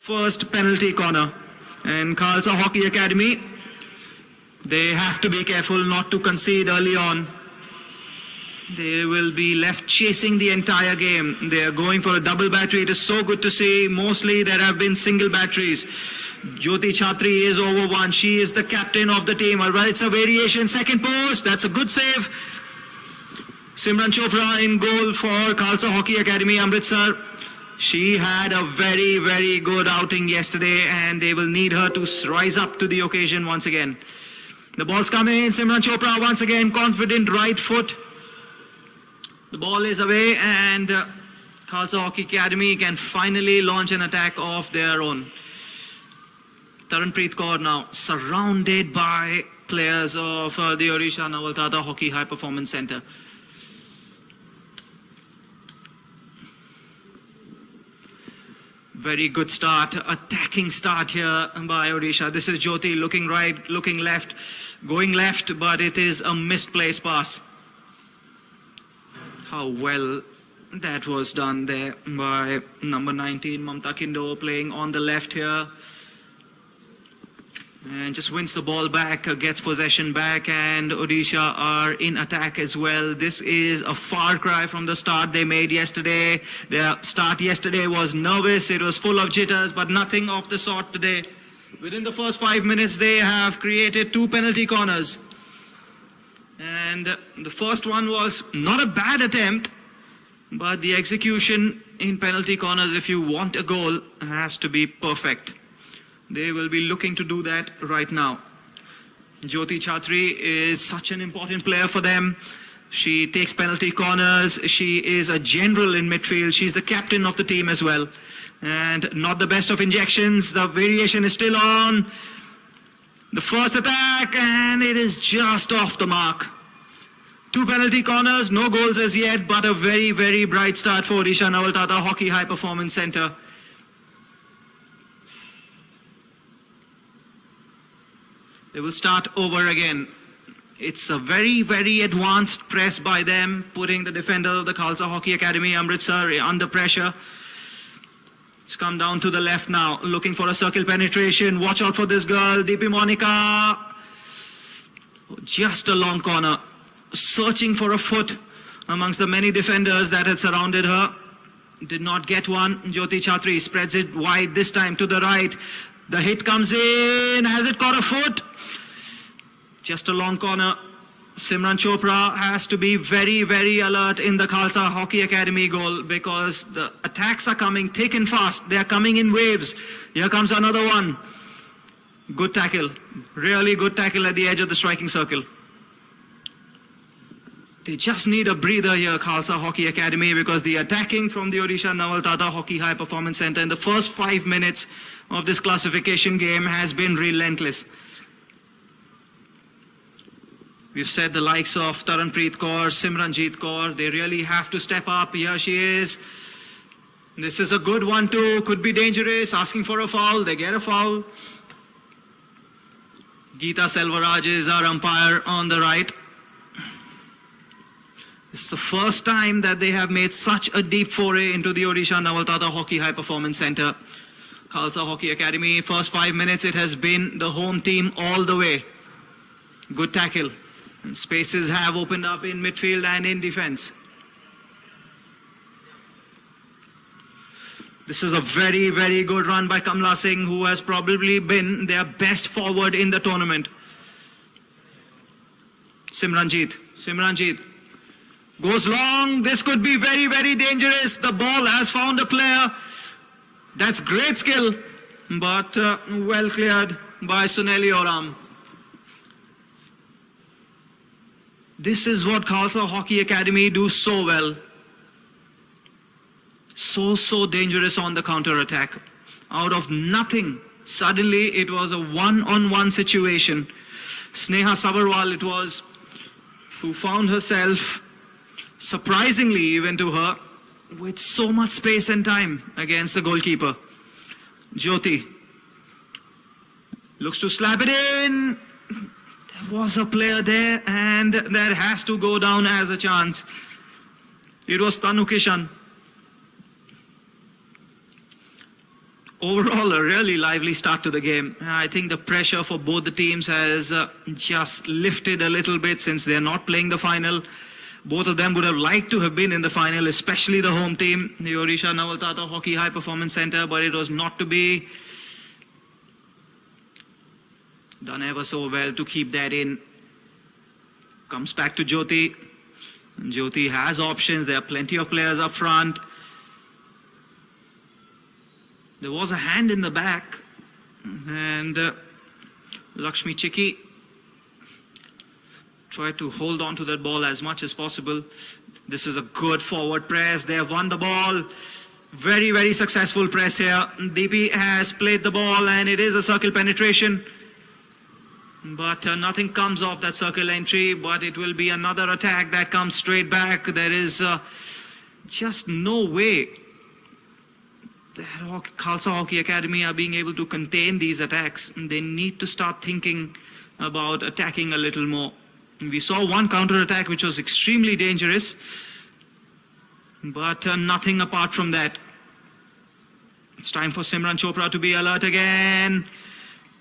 First penalty corner. And Khalsa Hockey Academy, they have to be careful not to concede early on. They will be left chasing the entire game. They are going for a double battery. It is so good to see. Mostly there have been single batteries. Jyoti Chatri is over one. She is the captain of the team. Well, it's a variation. Second post. That's a good save. Simran Chopra in goal for Khalsa Hockey Academy, Amritsar. She had a very, very good outing yesterday and they will need her to rise up to the occasion once again. The ball's coming in. Simran Chopra once again, confident right foot. The ball is away and Khalsa Hockey Academy can finally launch an attack of their own. Taranpreet Kaur now surrounded by players of the Odisha Nawalkata Hockey High Performance Centre. Very good start, attacking start here by Odisha. This is Jyoti looking right, looking left, going left, but it is a misplaced pass. How well that was done there by number 19, Mamta Kindo, playing on the left here. And just wins the ball back, gets possession back, and Odisha are in attack as well. This is a far cry from the start they made yesterday. Their start yesterday was nervous, it was full of jitters, but nothing of the sort today. Within the first 5 minutes, they have created 2 penalty corners. And the first one was not a bad attempt, but the execution in penalty corners, if you want a goal, has to be perfect. They will be looking to do that right now. Jyoti Chatri is such an important player for them. She takes penalty corners. She is a general in midfield. She's the captain of the team as well. And not the best of injections. The variation is still on. The first attack, and it is just off the mark. 2 penalty corners, no goals as yet, but a very, very bright start for Odisha Nawalkata Hockey High Performance Centre. They will start over again. It's a very, very advanced press by them, putting the defender of the Khalsa Hockey Academy, Amritsar, under pressure. It's come down to the left now, looking for a circle penetration. Watch out for this girl, Deepi Monica. Just a long corner, searching for a foot amongst the many defenders that had surrounded her. Did not get one. Jyoti Chatri spreads it wide this time to the right. The hit comes in. Has it caught a foot? Just a long corner. Simran Chopra has to be very, very alert in the Khalsa Hockey Academy goal because the attacks are coming thick and fast. They are coming in waves. Here comes another one. Good tackle. Really good tackle at the edge of the striking circle. They just need a breather here, Khalsa Hockey Academy, because the attacking from the Odisha Nawalkata Hockey High Performance Centre in the first 5 minutes of this classification game has been relentless. We've said the likes of Taranpreet Kaur, Simranjeet Kaur, they really have to step up. Here she is. This is a good one too. Could be dangerous. Asking for a foul. They get a foul. Geeta Selvaraj is our umpire on the right. It's the first time that they have made such a deep foray into the Odisha Nawalkata Hockey High Performance Centre. Khalsa Hockey Academy, first 5 minutes, it has been the home team all the way. Good tackle. And spaces have opened up in midfield and in defence. This is a very, very good run by Kamla Singh, who has probably been their best forward in the tournament. Simranjeet goes long. This could be very, very dangerous. The ball has found a player. That's great skill, but well cleared by Suneli Oram. This is what Khalsa Hockey Academy do so well. So dangerous on the counter-attack. Out of nothing, suddenly it was a one-on-one situation. Sneha Sabarwal it was, who found herself, surprisingly even to her, with so much space and time against the goalkeeper. Jyoti looks to slap it in. There was a player there and that has to go down as a chance. It was Tanu Kishan. Overall, a really lively start to the game. I think the pressure for both the teams has just lifted a little bit since they're not playing the final. Both of them would have liked to have been in the final, especially the home team, the Odisha Naval Tata Hockey High Performance Centre, but it was not to be. Done ever so well to keep that in. Comes back to Jyoti. Jyoti has options. There are plenty of players up front. There was a hand in the back, and Lakshmi Chikki tried to hold on to that ball as much as possible. This is a good forward press. They have won the ball. Very, very successful press here. DP has played the ball, and it is a circle penetration. But nothing comes off that circle entry, but it will be another attack that comes straight back. There is just no way that Khalsa Hockey Academy are being able to contain these attacks. They need to start thinking about attacking a little more. We saw one counter attack which was extremely dangerous, but nothing apart from that. It's time for Simran Chopra to be alert again.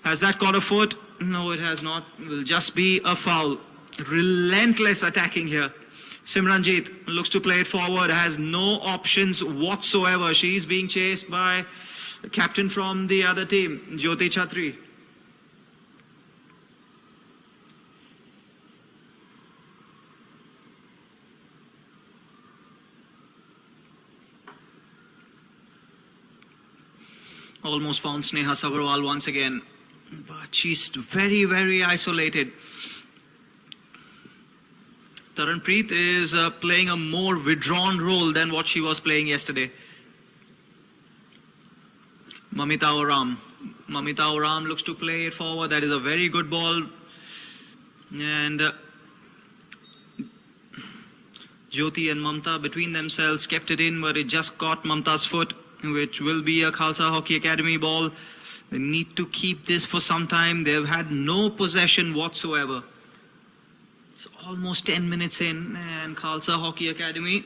Has that caught a foot? No, it has not. It will just be a foul. Relentless attacking here. Simranjit looks to play it forward, has no options whatsoever. She's being chased by the captain from the other team, Jyoti Chatri. Almost found Sneha Savarwal once again, but she's very, very isolated. Taranpreet is playing a more withdrawn role than what she was playing yesterday. Mamita Oram. Mamita Oram looks to play it forward. That is a very good ball. And Jyoti and Mamta between themselves kept it in, but it just caught Mamta's foot, which will be a Khalsa Hockey Academy ball. They need to keep this for some time. They've had no possession whatsoever. It's almost 10 minutes in, and Khalsa Hockey Academy,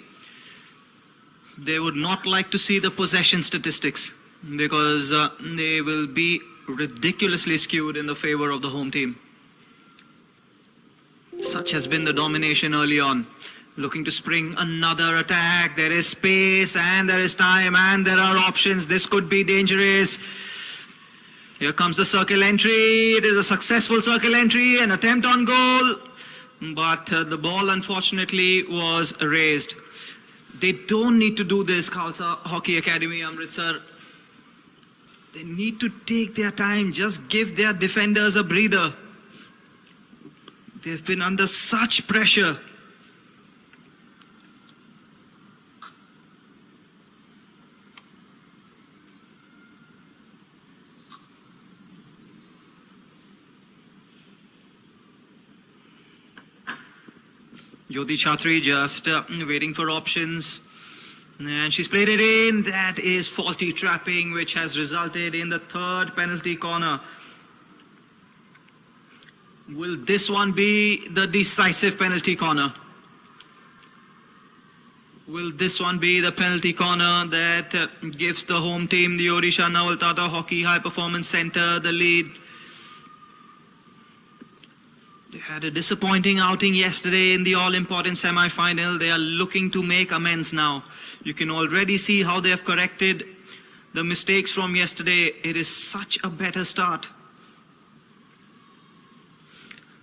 they would not like to see the possession statistics because they will be ridiculously skewed in the favor of the home team. Such has been the domination early on. Looking to spring another attack. There is space and there is time and there are options. This could be dangerous. Here comes the circle entry. It is a successful circle entry, an attempt on goal. But the ball unfortunately was erased. They don't need to do this, Khalsa Hockey Academy, Amritsar. They need to take their time. Just give their defenders a breather. They've been under such pressure. Jyoti Chatri just waiting for options. And she's played it in. That is faulty trapping, which has resulted in the third penalty corner. Will this one be the decisive penalty corner? Will this one be the penalty corner that gives the home team, the Odisha Naval Tata Hockey High Performance Centre, the lead? They had a disappointing outing yesterday in the all-important semi-final. They are looking to make amends now. You can already see how they have corrected the mistakes from yesterday. It is such a better start.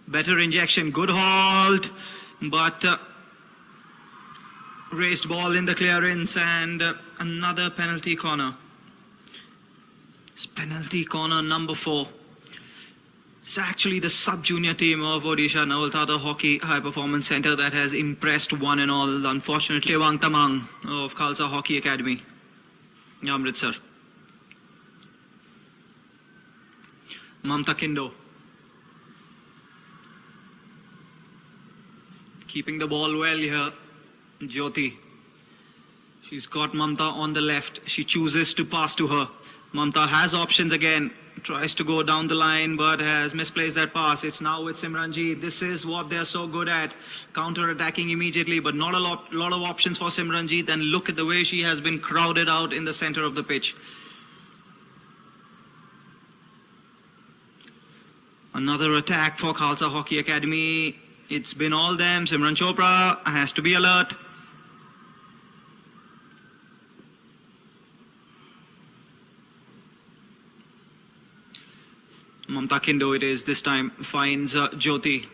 Better injection, good halt, but raised ball in the clearance and another penalty corner. It's penalty corner number 4. It's actually the sub-junior team of Odisha Naval Tata Hockey High Performance Centre that has impressed one and all. Unfortunately, Chewang Tamang of Khalsa Hockey Academy, Amritsar. Mamta Kindo. Keeping the ball well here, Jyoti. She's got Mamta on the left. She chooses to pass to her. Mamta has options again. Tries to go down the line but has misplaced that pass. It's now with Simranjit. This is what they're so good at. Counter-attacking immediately, but not a lot of options for Simranjit. And look at the way she has been crowded out in the center of the pitch. Another attack for Khalsa Hockey Academy. It's been all them. Simran Chopra has to be alert. Mamta Kindo it is this time, finds Jyoti.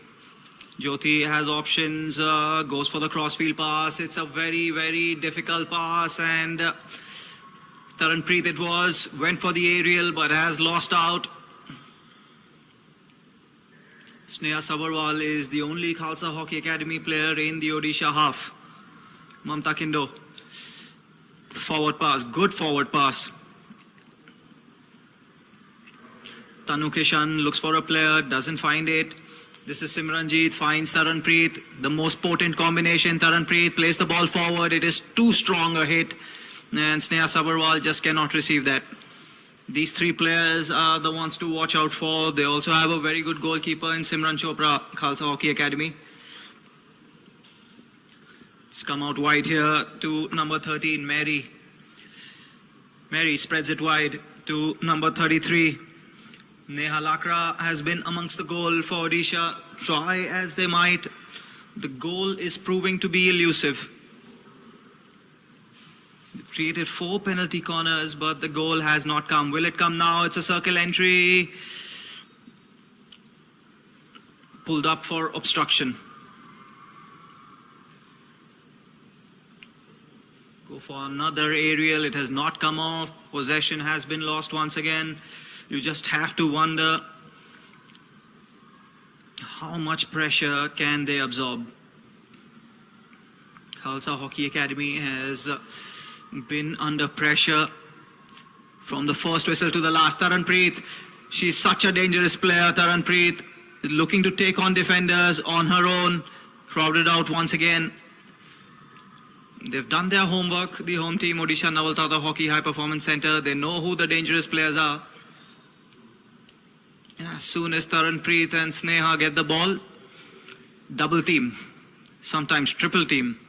Jyoti has options, goes for the crossfield pass. It's a very, very difficult pass, and Taranpreet it was, went for the aerial but has lost out. Sneha Sabharwal is the only Khalsa Hockey Academy player in the Odisha half. Mamta Kindo, forward pass, good forward pass. Tanu Kishan looks for a player, doesn't find it. This is Simranjeet, finds Taranpreet. The most potent combination. Taranpreet plays the ball forward. It is too strong a hit. And Sneha Sabharwal just cannot receive that. These three players are the ones to watch out for. They also have a very good goalkeeper in Simran Chopra, Khalsa Hockey Academy. It's come out wide here to number 13, Mary. Mary spreads it wide to number 33. Neha Lakra has been amongst the goal for Odisha. Try as they might, the goal is proving to be elusive. They've created 4 penalty corners, but the goal has not come. Will it come now? It's a circle entry. Pulled up for obstruction. Go for another aerial. It has not come off. Possession has been lost once again. You just have to wonder how much pressure can they absorb. Khalsa Hockey Academy has been under pressure from the first whistle to the last. Taranpreet, she's such a dangerous player. Taranpreet is looking to take on defenders on her own. Crowded out once again. They've done their homework, the home team, Odisha Naval Tata Hockey High Performance Centre. They know who the dangerous players are. As soon as Taranpreet and Sneha get the ball, double team, sometimes triple team.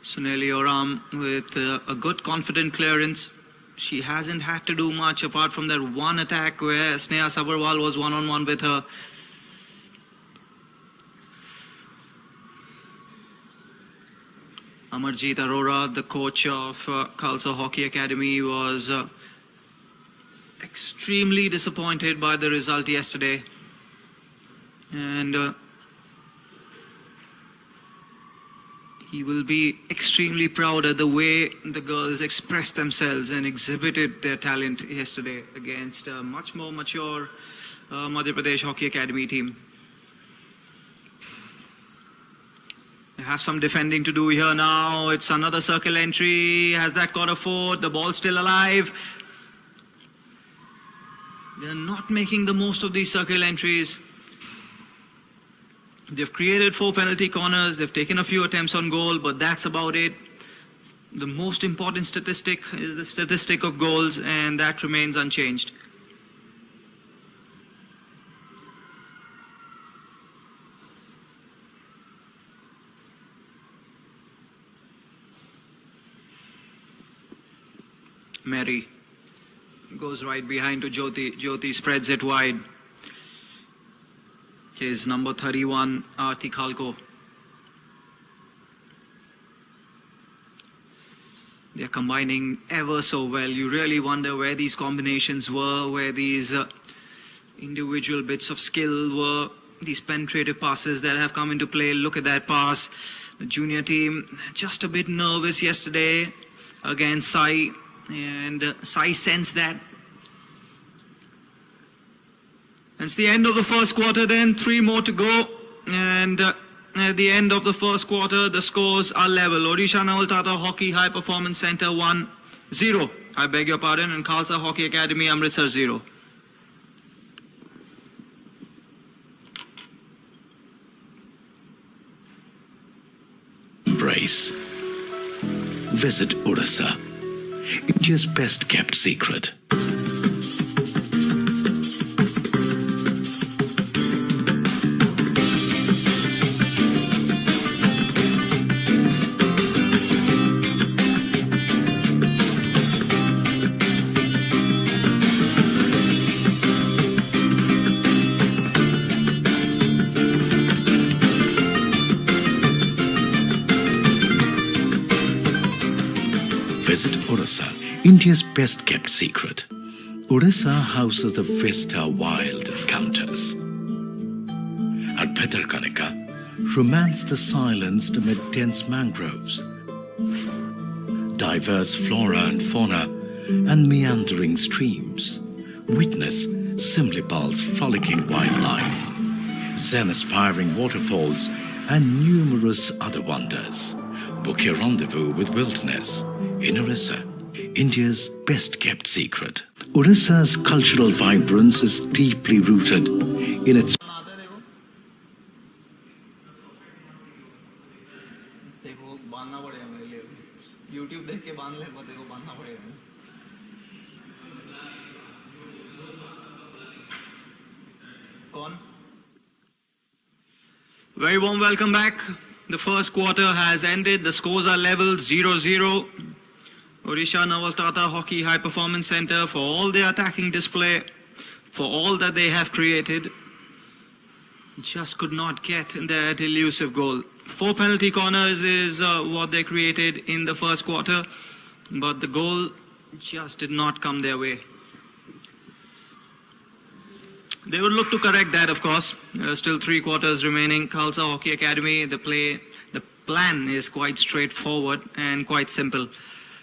Suneli Oram with a good confident clearance. She hasn't had to do much apart from that one attack where Sneha Sabharwal was one-on-one with her. Amarjeet Arora, the coach of Khalsa Hockey Academy, was extremely disappointed by the result yesterday. And he will be extremely proud at the way the girls expressed themselves and exhibited their talent yesterday against a much more mature Madhya Pradesh Hockey Academy team. They have some defending to do here now. It's another circle entry. Has that got a foot? The ball's still alive. They're not making the most of these circle entries. They've created 4 penalty corners. They've taken a few attempts on goal, but that's about it. The most important statistic is the statistic of goals, and that remains unchanged. Mary goes right behind to Jyoti. Jyoti spreads it wide. Here's number 31, Aarti Khalko. They're combining ever so well. You really wonder where these combinations were, where these individual bits of skill were, these penetrative passes that have come into play. Look at that pass. The junior team just a bit nervous yesterday against Sai. And Sai sensed that. It's the end of the first quarter then, 3 more to go. And at the end of the first quarter, the scores are level. Odisha Naval Tata Hockey High Performance Centre 1-0. I beg your pardon. And Khalsa Hockey Academy Amritsar 0. Embrace. Visit Odisha, India's best kept secret. Visit Odisha, India's best kept secret. Odisha houses the Vista Wild Encounters. At Bhitarkanika, romance the silence amid dense mangroves, diverse flora and fauna, and meandering streams. Witness Simlipal's frolicking wildlife, zen-aspiring waterfalls, and numerous other wonders. Book your rendezvous with wilderness in Orissa, India's best-kept secret. Orissa's cultural vibrance is deeply rooted in its देखो बांधना पड़ेगा मेरे लिए YouTube देख के बांध ले पर देखो बांधना पड़ेगा कौन Very warm welcome back. The first quarter has ended. The scores are level 0-0. Odisha Naval Tata Hockey High Performance Center, for all their attacking display, for all that they have created, just could not get that elusive goal. 4 penalty corners is what they created in the first quarter, but the goal just did not come their way. They would look to correct that, of course. Still 3 quarters remaining. Khalsa Hockey Academy, the plan is quite straightforward and quite simple.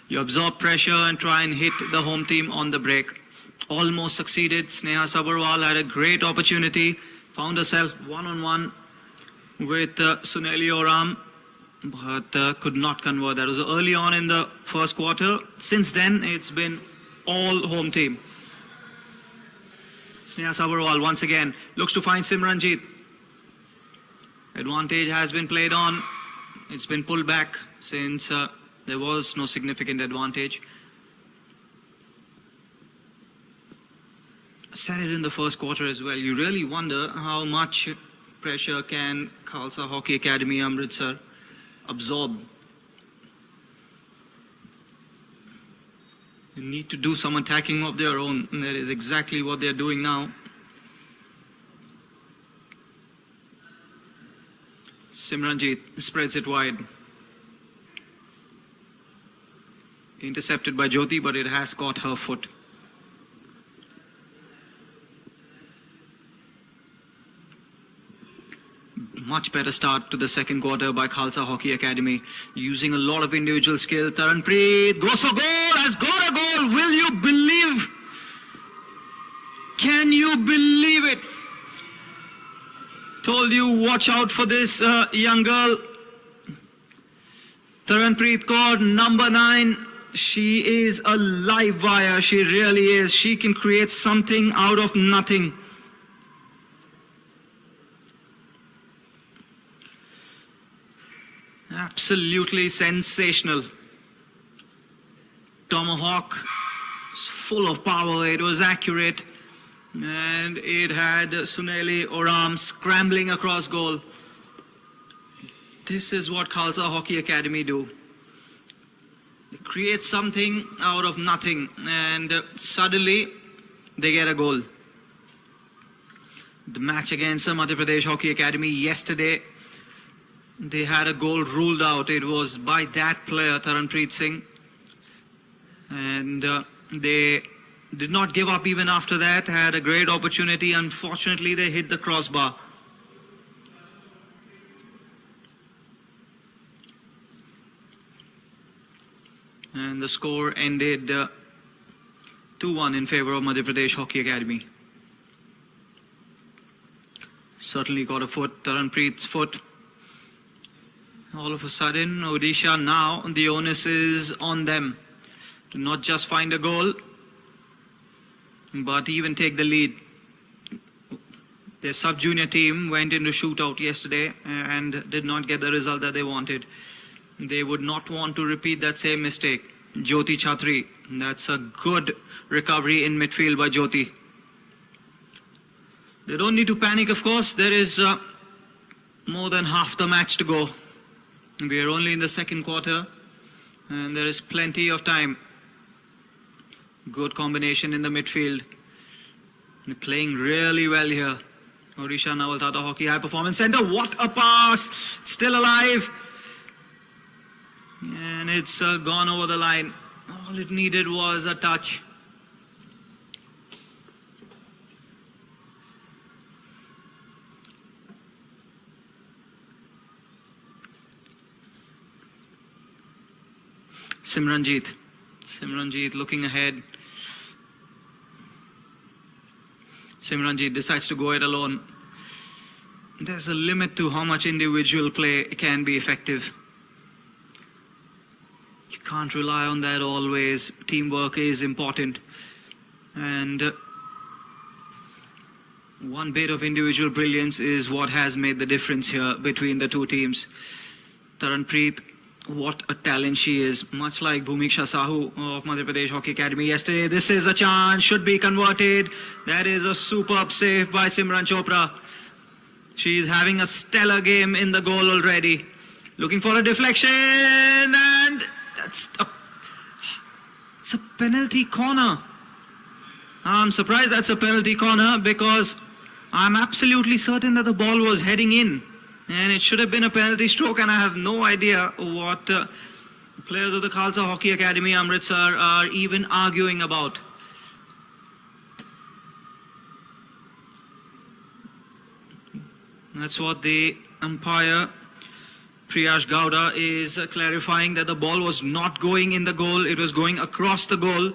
You absorb pressure and try and hit the home team on the break. Almost succeeded. Sneha Sabharwal had a great opportunity, found herself one-on-one with Suneli Oram, but could not convert. That was early on in the first quarter. Since then, it's been all home team. Sneha Sabharwal once again looks to find Simranjeet. Advantage has been played on. It's been pulled back since there was no significant advantage. Said it in the first quarter as well. You really wonder how much pressure can Khalsa Hockey Academy Amritsar absorb. They need to do some attacking of their own, and that is exactly what they're doing now. Simranjeet spreads it wide. Intercepted by Jyoti, but it has caught her foot. Much better start to the second quarter by Khalsa Hockey Academy, using a lot of individual skill. Taranpreet goes for goal, has got a goal. Will you believe? Can you believe it? Told you, watch out for this young girl. Taranpreet Kaur, number 9. She is a live wire. She really is. She can create something out of nothing. Absolutely sensational. Tomahawk, full of power. It was accurate. And it had Suneli Oram scrambling across goal. This is what Khalsa Hockey Academy do. They create something out of nothing, and suddenly they get a goal. The match against Madhya Pradesh Hockey Academy yesterday, they had a goal ruled out. It was by that player, Taranpreet Singh. And they did not give up even after that, had a great opportunity. Unfortunately, they hit the crossbar. And the score ended 2-1 in favor of Madhya Pradesh Hockey Academy. Certainly got a foot, Taranpreet's foot. All of a sudden, Odisha now, the onus is on them to not just find a goal, but even take the lead. Their sub-junior team went into shootout yesterday and did not get the result that they wanted. They would not want to repeat that same mistake. Jyoti Chatri, that's a good recovery in midfield by Jyoti. They don't need to panic, of course. There is more than half the match to go. We are only in the second quarter, and there is plenty of time. Good combination in the midfield. They're playing really well here. Odisha Naval Tata Hockey High Performance Center. What a pass! Still alive. And it's gone over the line. All it needed was a touch. Simranjeet. Simranjeet looking ahead. Simranjeet decides to go it alone. There's a limit to how much individual play can be effective. You can't rely on that always. Teamwork is important. And one bit of individual brilliance is what has made the difference here between the two teams. Taranpreet, what a talent she is. Much like Bhumiksha Sahu of Madhya Pradesh Hockey Academy yesterday. This is a chance, should be converted. That is a superb save by Simran Chopra. She is having a stellar game in the goal already. Looking for a deflection, and it's a penalty corner. I'm surprised that's a penalty corner because I'm absolutely certain that the ball was heading in. And it should have been a penalty stroke, and I have no idea what players of the Khalsa Hockey Academy Amritsar are even arguing about. That's what the umpire, Priyash Gowda, is clarifying, that the ball was not going in the goal, it was going across the goal.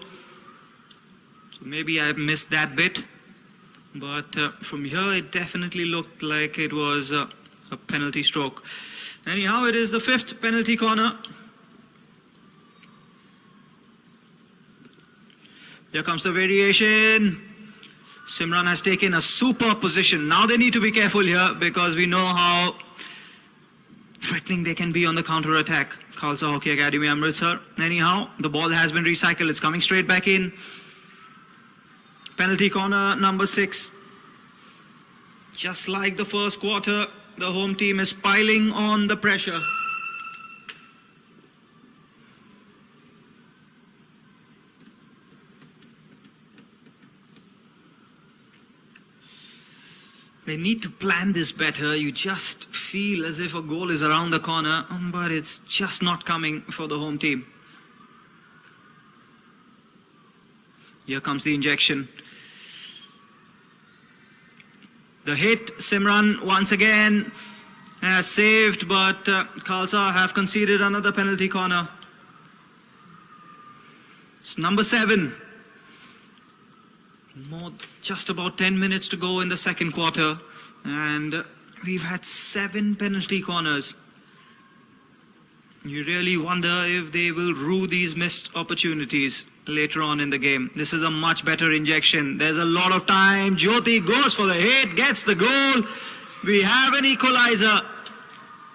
So maybe I missed that bit, but from here it definitely looked like it was a penalty stroke. Anyhow, it is the fifth penalty corner. Here comes the variation. Simran has taken a super position. Now they need to be careful here because we know how threatening they can be on the counter attack. Khalsa Hockey Academy Amritsar. Anyhow, the ball has been recycled. It's coming straight back in. Penalty corner number 6. Just like the first quarter, the home team is piling on the pressure. They need to plan this better. You just feel as if a goal is around the corner, but it's just not coming for the home team. Here comes the injection. The hit, Simran once again has saved, but Khalsa have conceded another penalty corner. It's number 7. Just about 10 minutes to go in the second quarter, and we've had 7 penalty corners. You really wonder if they will rue these missed opportunities later on in the game. This is a much better injection. There's a lot of time. Jyoti goes for the hit, gets the goal. We have an equalizer,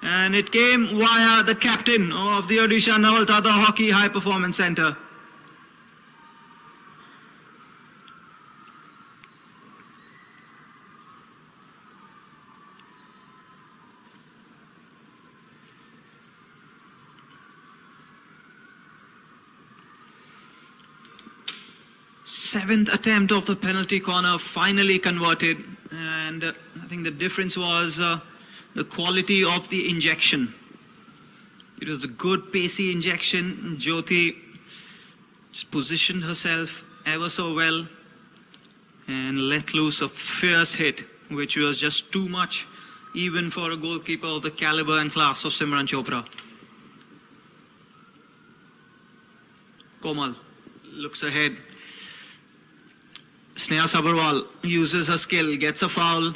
and it came via the captain of the Odisha Naval Tata Hockey High Performance Centre. Seventh attempt of the penalty corner, finally converted, and I think the difference was the quality of the injection. It was a good pacey injection. Jyoti just positioned herself ever so well and let loose a fierce hit, which was just too much even for a goalkeeper of the caliber and class of Simran Chopra. Komal looks ahead. Sneha Sabharwal uses her skill, gets a foul.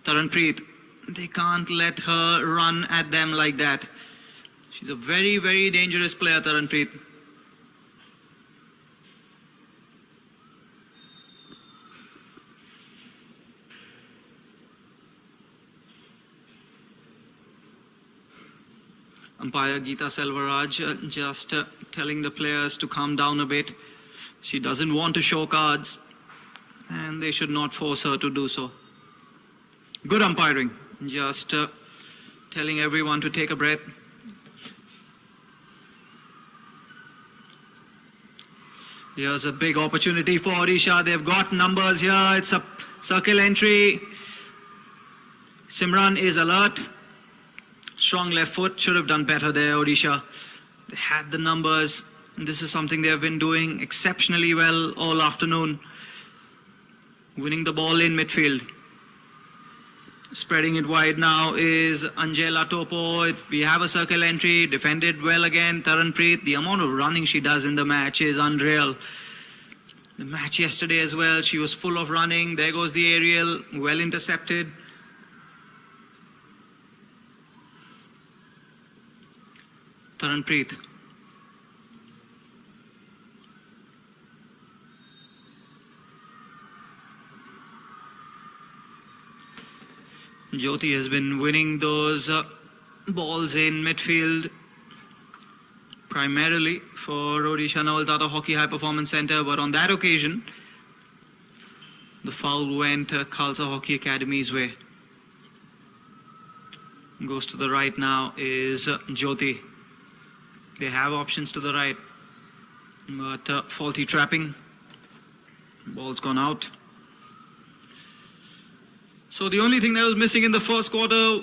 Taranpreet, they can't let her run at them like that. She's a very, very dangerous player, Taranpreet. Umpire Geeta Selvaraj just telling the players to calm down a bit. She doesn't want to show cards, and they should not force her to do so. Good umpiring, just telling everyone to take a breath. Here's a big opportunity for Odisha. They've got numbers here. It's a circle entry. Simran is alert. Strong left foot, should have done better there, Odisha. They had the numbers. This is something they have been doing exceptionally well all afternoon. Winning the ball in midfield. Spreading it wide now is Angela Topo. We have a circle entry, defended well again. Taranpreet, the amount of running she does in the match is unreal. The match yesterday as well, she was full of running. There goes the aerial, well intercepted. Taranpreet. Jyoti has been winning those balls in midfield primarily for Odisha Naval Tata Hockey High Performance Centre, but on that occasion the foul went Khalsa Hockey Academy's way. Goes to the right now is Jyoti. They have options to the right, but faulty trapping. Ball's gone out. So the only thing that was missing in the first quarter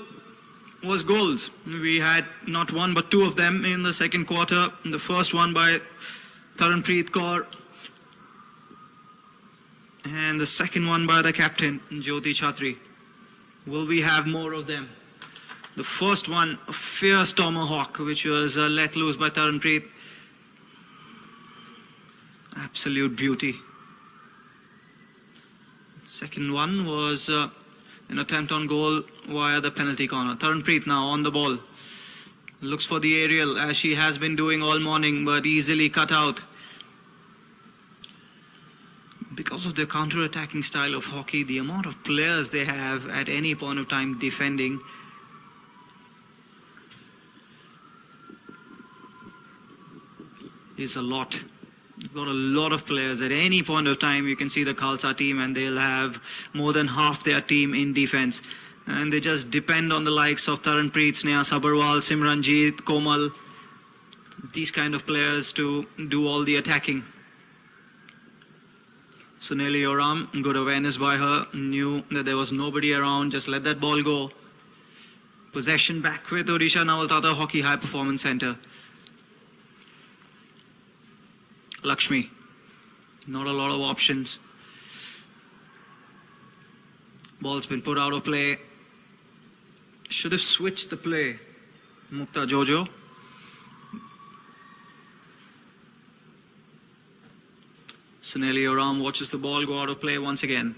was goals. We had not one but two of them in the second quarter. The first one by Taranpreet Kaur, and the second one by the captain, Jyoti Chatri. Will we have more of them? The first one, a fierce tomahawk, which was let loose by Taranpreet. Absolute beauty. Second one was an attempt on goal via the penalty corner. Taranpreet now on the ball. Looks for the aerial as she has been doing all morning, but easily cut out. Because of their counter-attacking style of hockey, the amount of players they have at any point of time defending is a lot. You've got a lot of players. At any point of time, you can see the Khalsa team and they'll have more than half their team in defense. And they just depend on the likes of Taranpreet, Sneha Sabharwal, Simranjeet, Komal, these kind of players to do all the attacking. Suneli Oram, good awareness by her, knew that there was nobody around, just let that ball go. Possession back with Odisha Naval Tata Hockey High Performance Centre. Lakshmi, not a lot of options. Ball's been put out of play. Should have switched the play. Mukta Jojo. Suneli Oram watches the ball go out of play once again.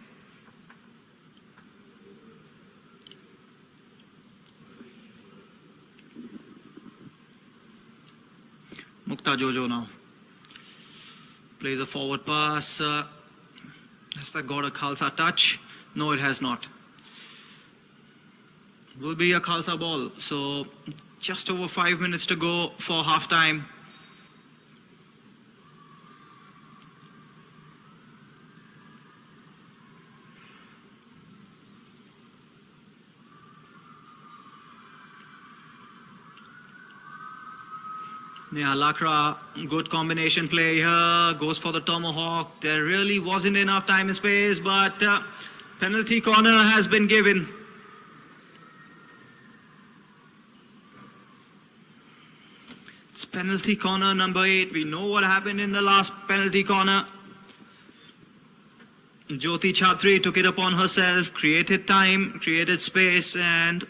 Mukta Jojo now. Plays a forward pass. Has that got a Khalsa touch? No, it has not. Will be a Khalsa ball. So just over 5 minutes to go for half time. Yeah, Lakra, good combination play here, goes for the tomahawk. There really wasn't enough time and space, but penalty corner has been given. It's penalty corner number 8. We know what happened in the last penalty corner. Jyoti Chatri took it upon herself, created time, created space, and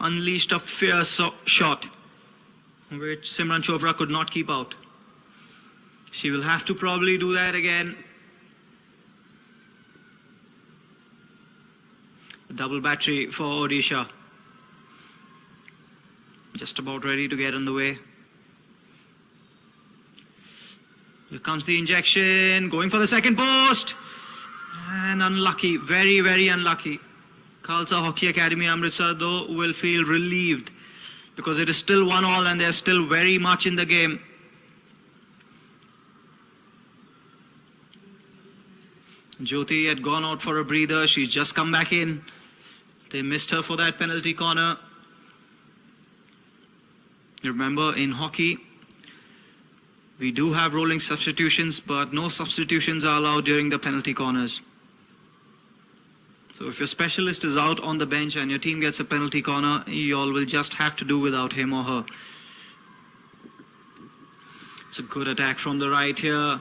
unleashed a fierce shot, which Simran Chopra could not keep out. She will have to probably do that again. A double battery for Odisha. Just about ready to get on the way. Here comes the injection, going for the second post. And unlucky, very, very unlucky. Khalsa Hockey Academy Amritsar though will feel relieved, because it is still 1-1 and they're still very much in the game. Jyoti had gone out for a breather. She's just come back in. They missed her for that penalty corner. Remember, in hockey, we do have rolling substitutions, but no substitutions are allowed during the penalty corners. So if your specialist is out on the bench and your team gets a penalty corner, you all will just have to do without him or her. It's a good attack from the right here.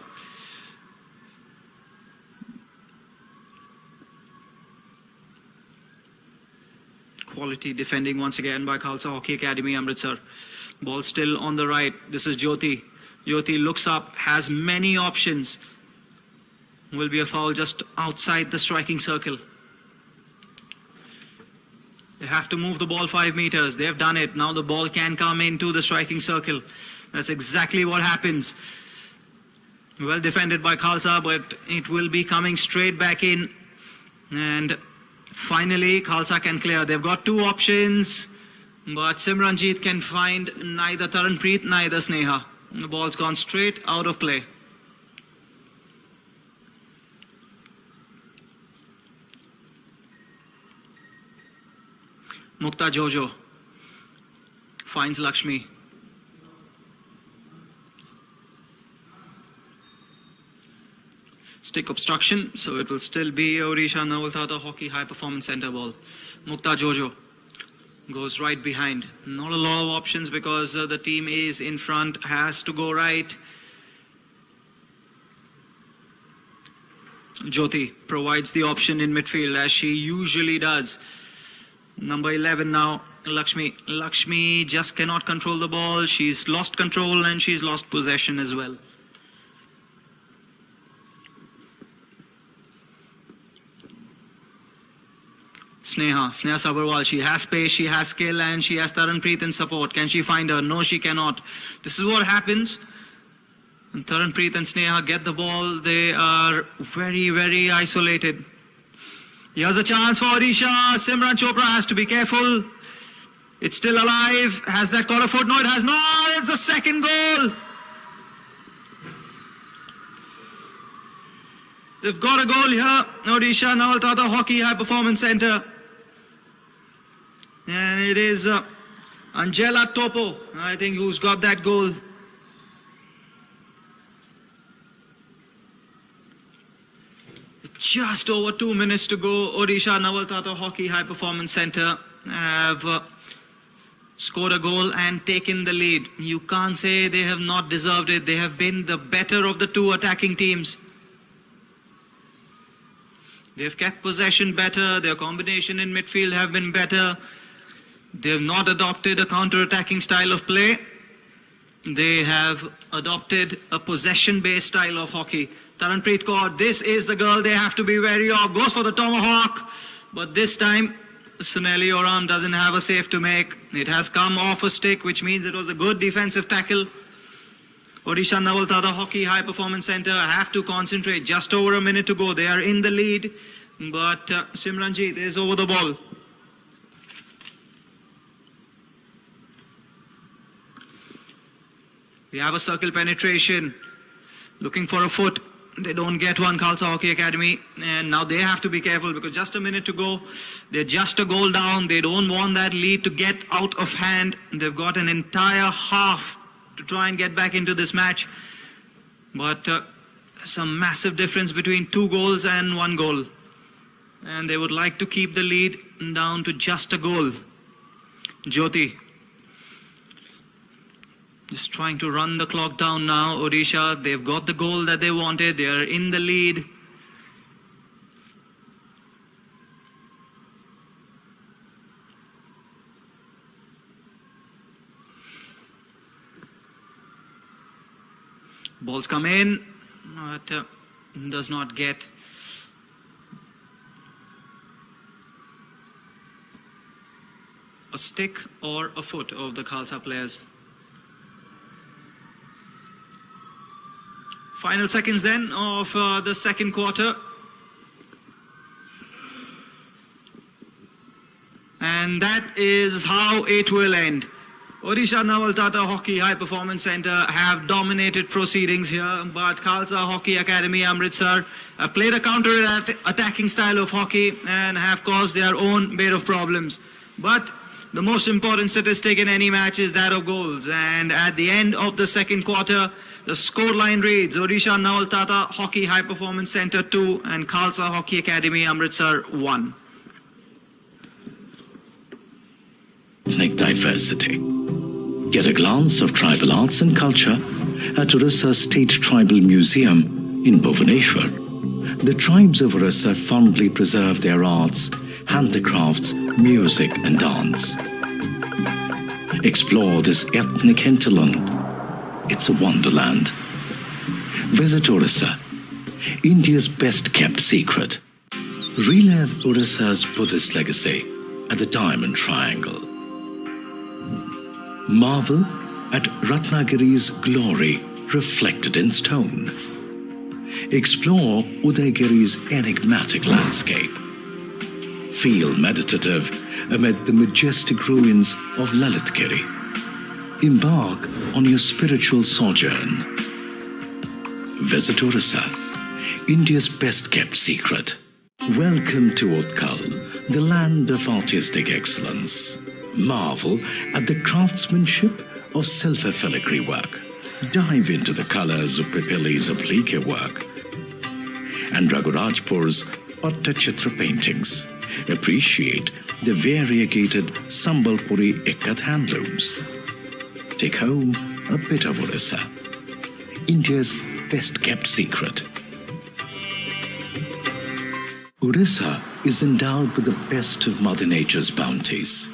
Quality defending once again by Khalsa Hockey Academy, Amritsar. Ball still on the right. This is Jyoti. Jyoti looks up, has many options. Will be a foul just outside the striking circle. They have to move the ball 5 meters. They've done it. Now the ball can come into the striking circle. That's exactly what happens. Well defended by Khalsa, but it will be coming straight back in. And finally, Khalsa can clear. They've got 2 options, but Simranjeet can find neither Taranpreet, neither Sneha. The ball's gone straight out of play. Mukta Jojo finds Lakshmi. Stick obstruction, so it will still be Odisha Naval Tata Hockey High Performance Centre ball. Mukta Jojo goes right behind. Not a lot of options because the team is in front, has to go right. Jyoti provides the option in midfield as she usually does. Number 11 now, Lakshmi. Lakshmi just cannot control the ball. She's lost control and she's lost possession as well. Sneha Sabharwal, she has pace, she has skill, and she has Taranpreet in support. Can she find her? No, she cannot. This is what happens when Taranpreet and Sneha get the ball. They are very, very isolated. Here's a chance for Odisha. Simran Chopra has to be careful. It's still alive. Has that got a foot? No, it has not. It's the second goal. They've got a goal here. Odisha Naval Tata Hockey High Performance Centre. And it is Angela Topo, I think, who's got that goal. Just over 2 minutes to go. Odisha Naval Tata Hockey High Performance Centre have scored a goal and taken the lead. You can't say they have not deserved it. They have been the better of the 2 attacking teams. They've kept possession better. Their combination in midfield have been better. They have not adopted a counter-attacking style of play. They have adopted a possession-based style of hockey. Taranpreet Kaur, this is the girl they have to be wary of. Goes for the tomahawk. But this time, Suneli Oram doesn't have a save to make. It has come off a stick, which means it was a good defensive tackle. Odisha Naval Tata Hockey High Performance Centre have to concentrate. Just over a minute to go. They are in the lead. But Simranjeet is over the ball. We have a circle penetration. Looking for a foot. They don't get one, Khalsa Hockey Academy. And now they have to be careful because just a minute to go. They're just a goal down. They don't want that lead to get out of hand. They've got an entire half to try and get back into this match. But some massive difference between 2 goals and 1 goal. And they would like to keep the lead down to just a goal. Jyoti just trying to run the clock down now. Odisha, they've got the goal that they wanted. They are in the lead. Balls come in, but does not get a stick or a foot of the Khalsa players. Final seconds then of the second quarter. And that is how it will end. Odisha Naval Tata Hockey High Performance Centre have dominated proceedings here, but Khalsa Hockey Academy Amritsar have played a counter-attacking style of hockey and have caused their own bit of problems. But the most important statistic in any match is that of goals. And at the end of the second quarter, the scoreline reads Odisha Naval Tata Hockey High Performance Centre 2 and Khalsa Hockey Academy Amritsar 1. ethnic diversity. Get a glance of tribal arts and culture at Orissa State Tribal Museum in Bhubaneswar. The tribes of Orissa fondly preserve their arts, handicrafts, music and dance. Explore this ethnic hinterland. It's a wonderland. Visit Orissa, India's best-kept secret. Relive Orissa's Buddhist legacy at the Diamond Triangle. Marvel at Ratnagiri's glory reflected in stone. Explore Udaygiri's enigmatic landscape. Feel meditative amid the majestic ruins of Lalitgiri. Embark on your spiritual sojourn. Visit Orissa, India's best-kept secret. Welcome to Utkal, the land of artistic excellence. Marvel at the craftsmanship of silver-filigree work. Dive into the colors of Pipili's applique work and Raghurajpur's Pattachitra paintings. Appreciate the variegated Sambalpuri Ikat handlooms. Take home a bit of Orissa, India's best-kept secret. Orissa is endowed with the best of Mother Nature's bounties.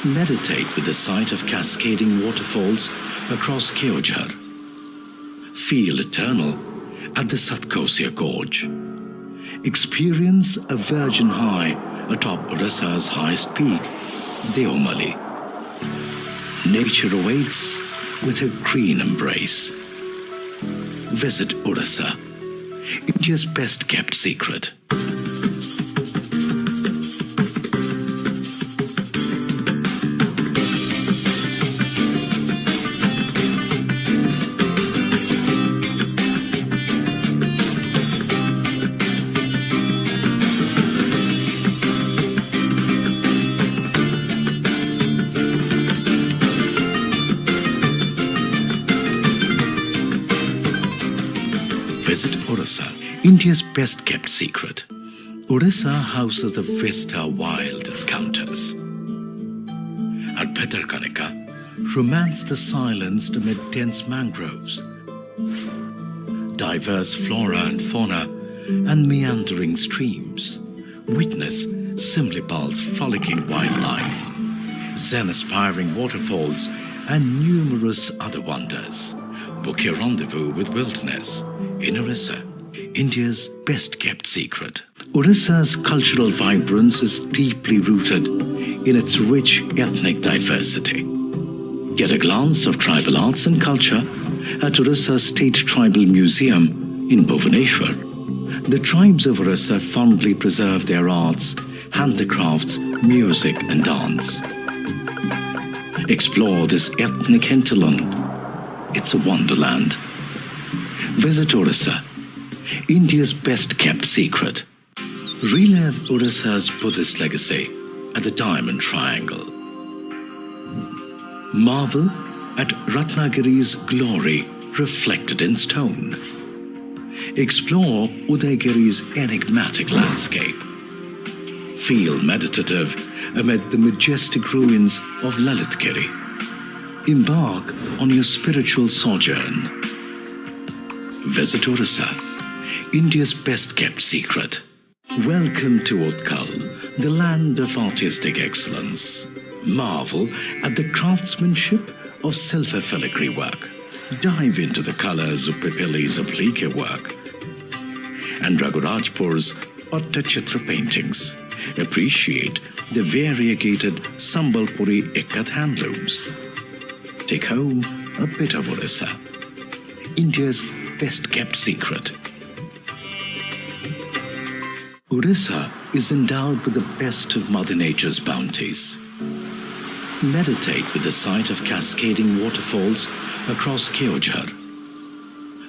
Meditate with the sight of cascading waterfalls across Keoghar. Feel eternal at the Satkosya Gorge. Experience a virgin high atop Orissa's highest peak, Deomali. Nature awaits with a green embrace. Visit Orissa, India's best-kept secret. Visit Orissa, India's best-kept secret. Orissa houses the Vista Wild Encounters. At Bhitarkanika, romance the silence amid dense mangroves, diverse flora and fauna, and meandering streams. Witness Simlipal's frolicking wildlife, Zen-aspiring waterfalls, and numerous other wonders. Book your rendezvous with wilderness in Orissa, India's best-kept secret. Orissa's cultural vibrance is deeply rooted in its rich ethnic diversity. Get a glance of tribal arts and culture at Orissa State Tribal Museum in Bhubaneswar. The tribes of Orissa fondly preserve their arts, handicrafts, music and dance. Explore this ethnic hinterland. It's a wonderland. Visit Orissa, India's best-kept secret. Relive Orissa's Buddhist legacy at the Diamond Triangle. Marvel at Ratnagiri's glory reflected in stone. Explore Udaygiri's enigmatic landscape. Feel meditative amid the majestic ruins of Lalitgiri. Embark on your spiritual sojourn. Visit Orissa, India's best-kept secret. Welcome to Utkal, the land of artistic excellence. Marvel at the craftsmanship of silver-filigree work. Dive into the colors of Pipili's applique work and Raghurajpur's Pattachitra paintings. Appreciate the variegated Sambalpuri Ikat handlooms. Take home a bit of Orissa, India's best-kept secret. Orissa is endowed with the best of Mother Nature's bounties. Meditate with the sight of cascading waterfalls across Keoghar.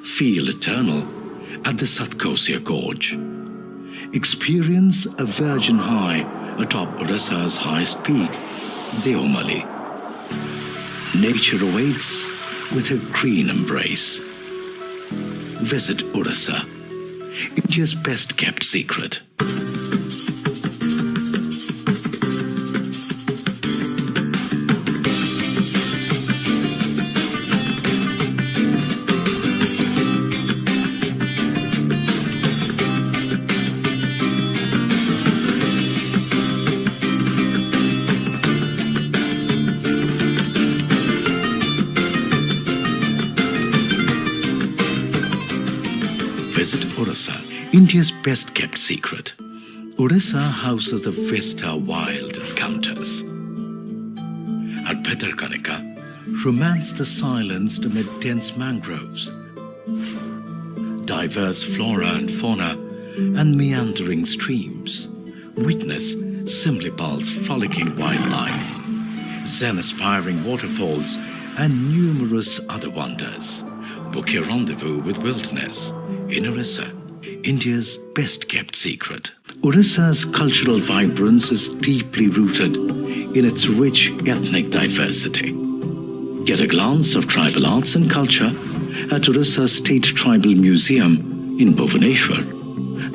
Feel eternal at the Satkosya Gorge. Experience a virgin high atop Orissa's highest peak, Deomali. Nature awaits with a green embrace. Visit Orissa, India's best-kept secret. Orissa, India's best-kept secret. Orissa houses the Vista Wild Encounters. At Bhitarkanika, romance the silence amid dense mangroves, diverse flora and fauna, and meandering streams. Witness Simlipal's frolicking wildlife, Zen-aspiring waterfalls, and numerous other wonders. Book your rendezvous with wilderness in Orissa, India's best-kept secret. Orissa's cultural vibrance is deeply rooted in its rich ethnic diversity. Get a glance of tribal arts and culture at Orissa State Tribal Museum in Bhubaneswar.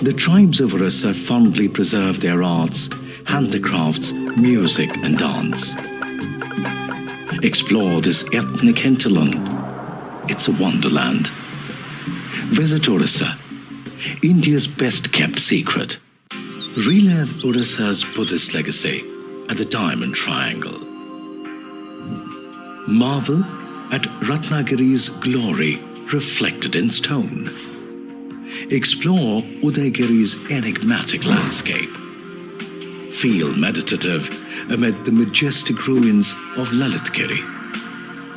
The tribes of Orissa fondly preserve their arts, handicrafts, music and dance. Explore this ethnic hinterland. It's a wonderland. Visit Orissa, India's best-kept secret. Relive Orissa's Buddhist legacy at the Diamond Triangle. Marvel at Ratnagiri's glory reflected in stone. Explore Udaygiri's enigmatic landscape. Feel meditative amid the majestic ruins of Lalitgiri.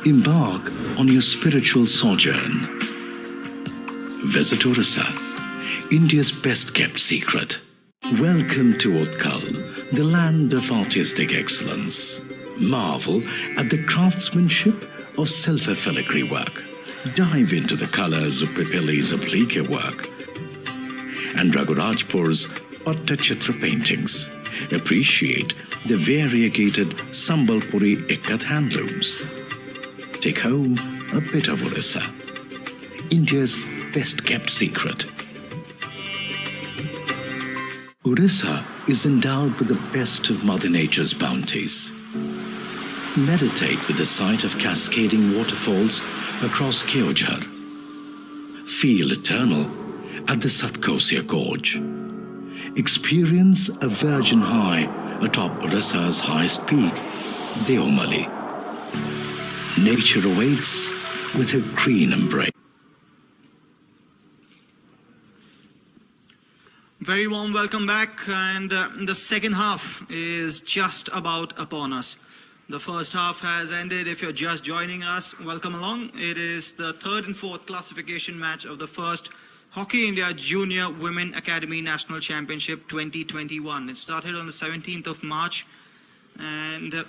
Embark on your spiritual sojourn. Visit Orissa, India's best-kept secret. Welcome to Utkal, the land of artistic excellence. Marvel at the craftsmanship of silver filigree work. Dive into the colors of Pipili's applique work and Raghurajpur's Pattachitra paintings. Appreciate the variegated Sambalpuri Ikat handlooms. Take home a bit of Orissa, India's best-kept secret. Orissa is endowed with the best of Mother Nature's bounties. Meditate with the sight of cascading waterfalls across Keoghar. Feel eternal at the Satkosia Gorge. Experience a virgin high atop Orissa's highest peak, Deomali. Nature awaits with her green embrace. Very warm welcome back, and the second half is just about upon us. The first half has ended. If you're just joining us, welcome along. It is the third and fourth classification match of the first Hockey India Junior Women Academy National Championship 2021. It started on the 17th of March, and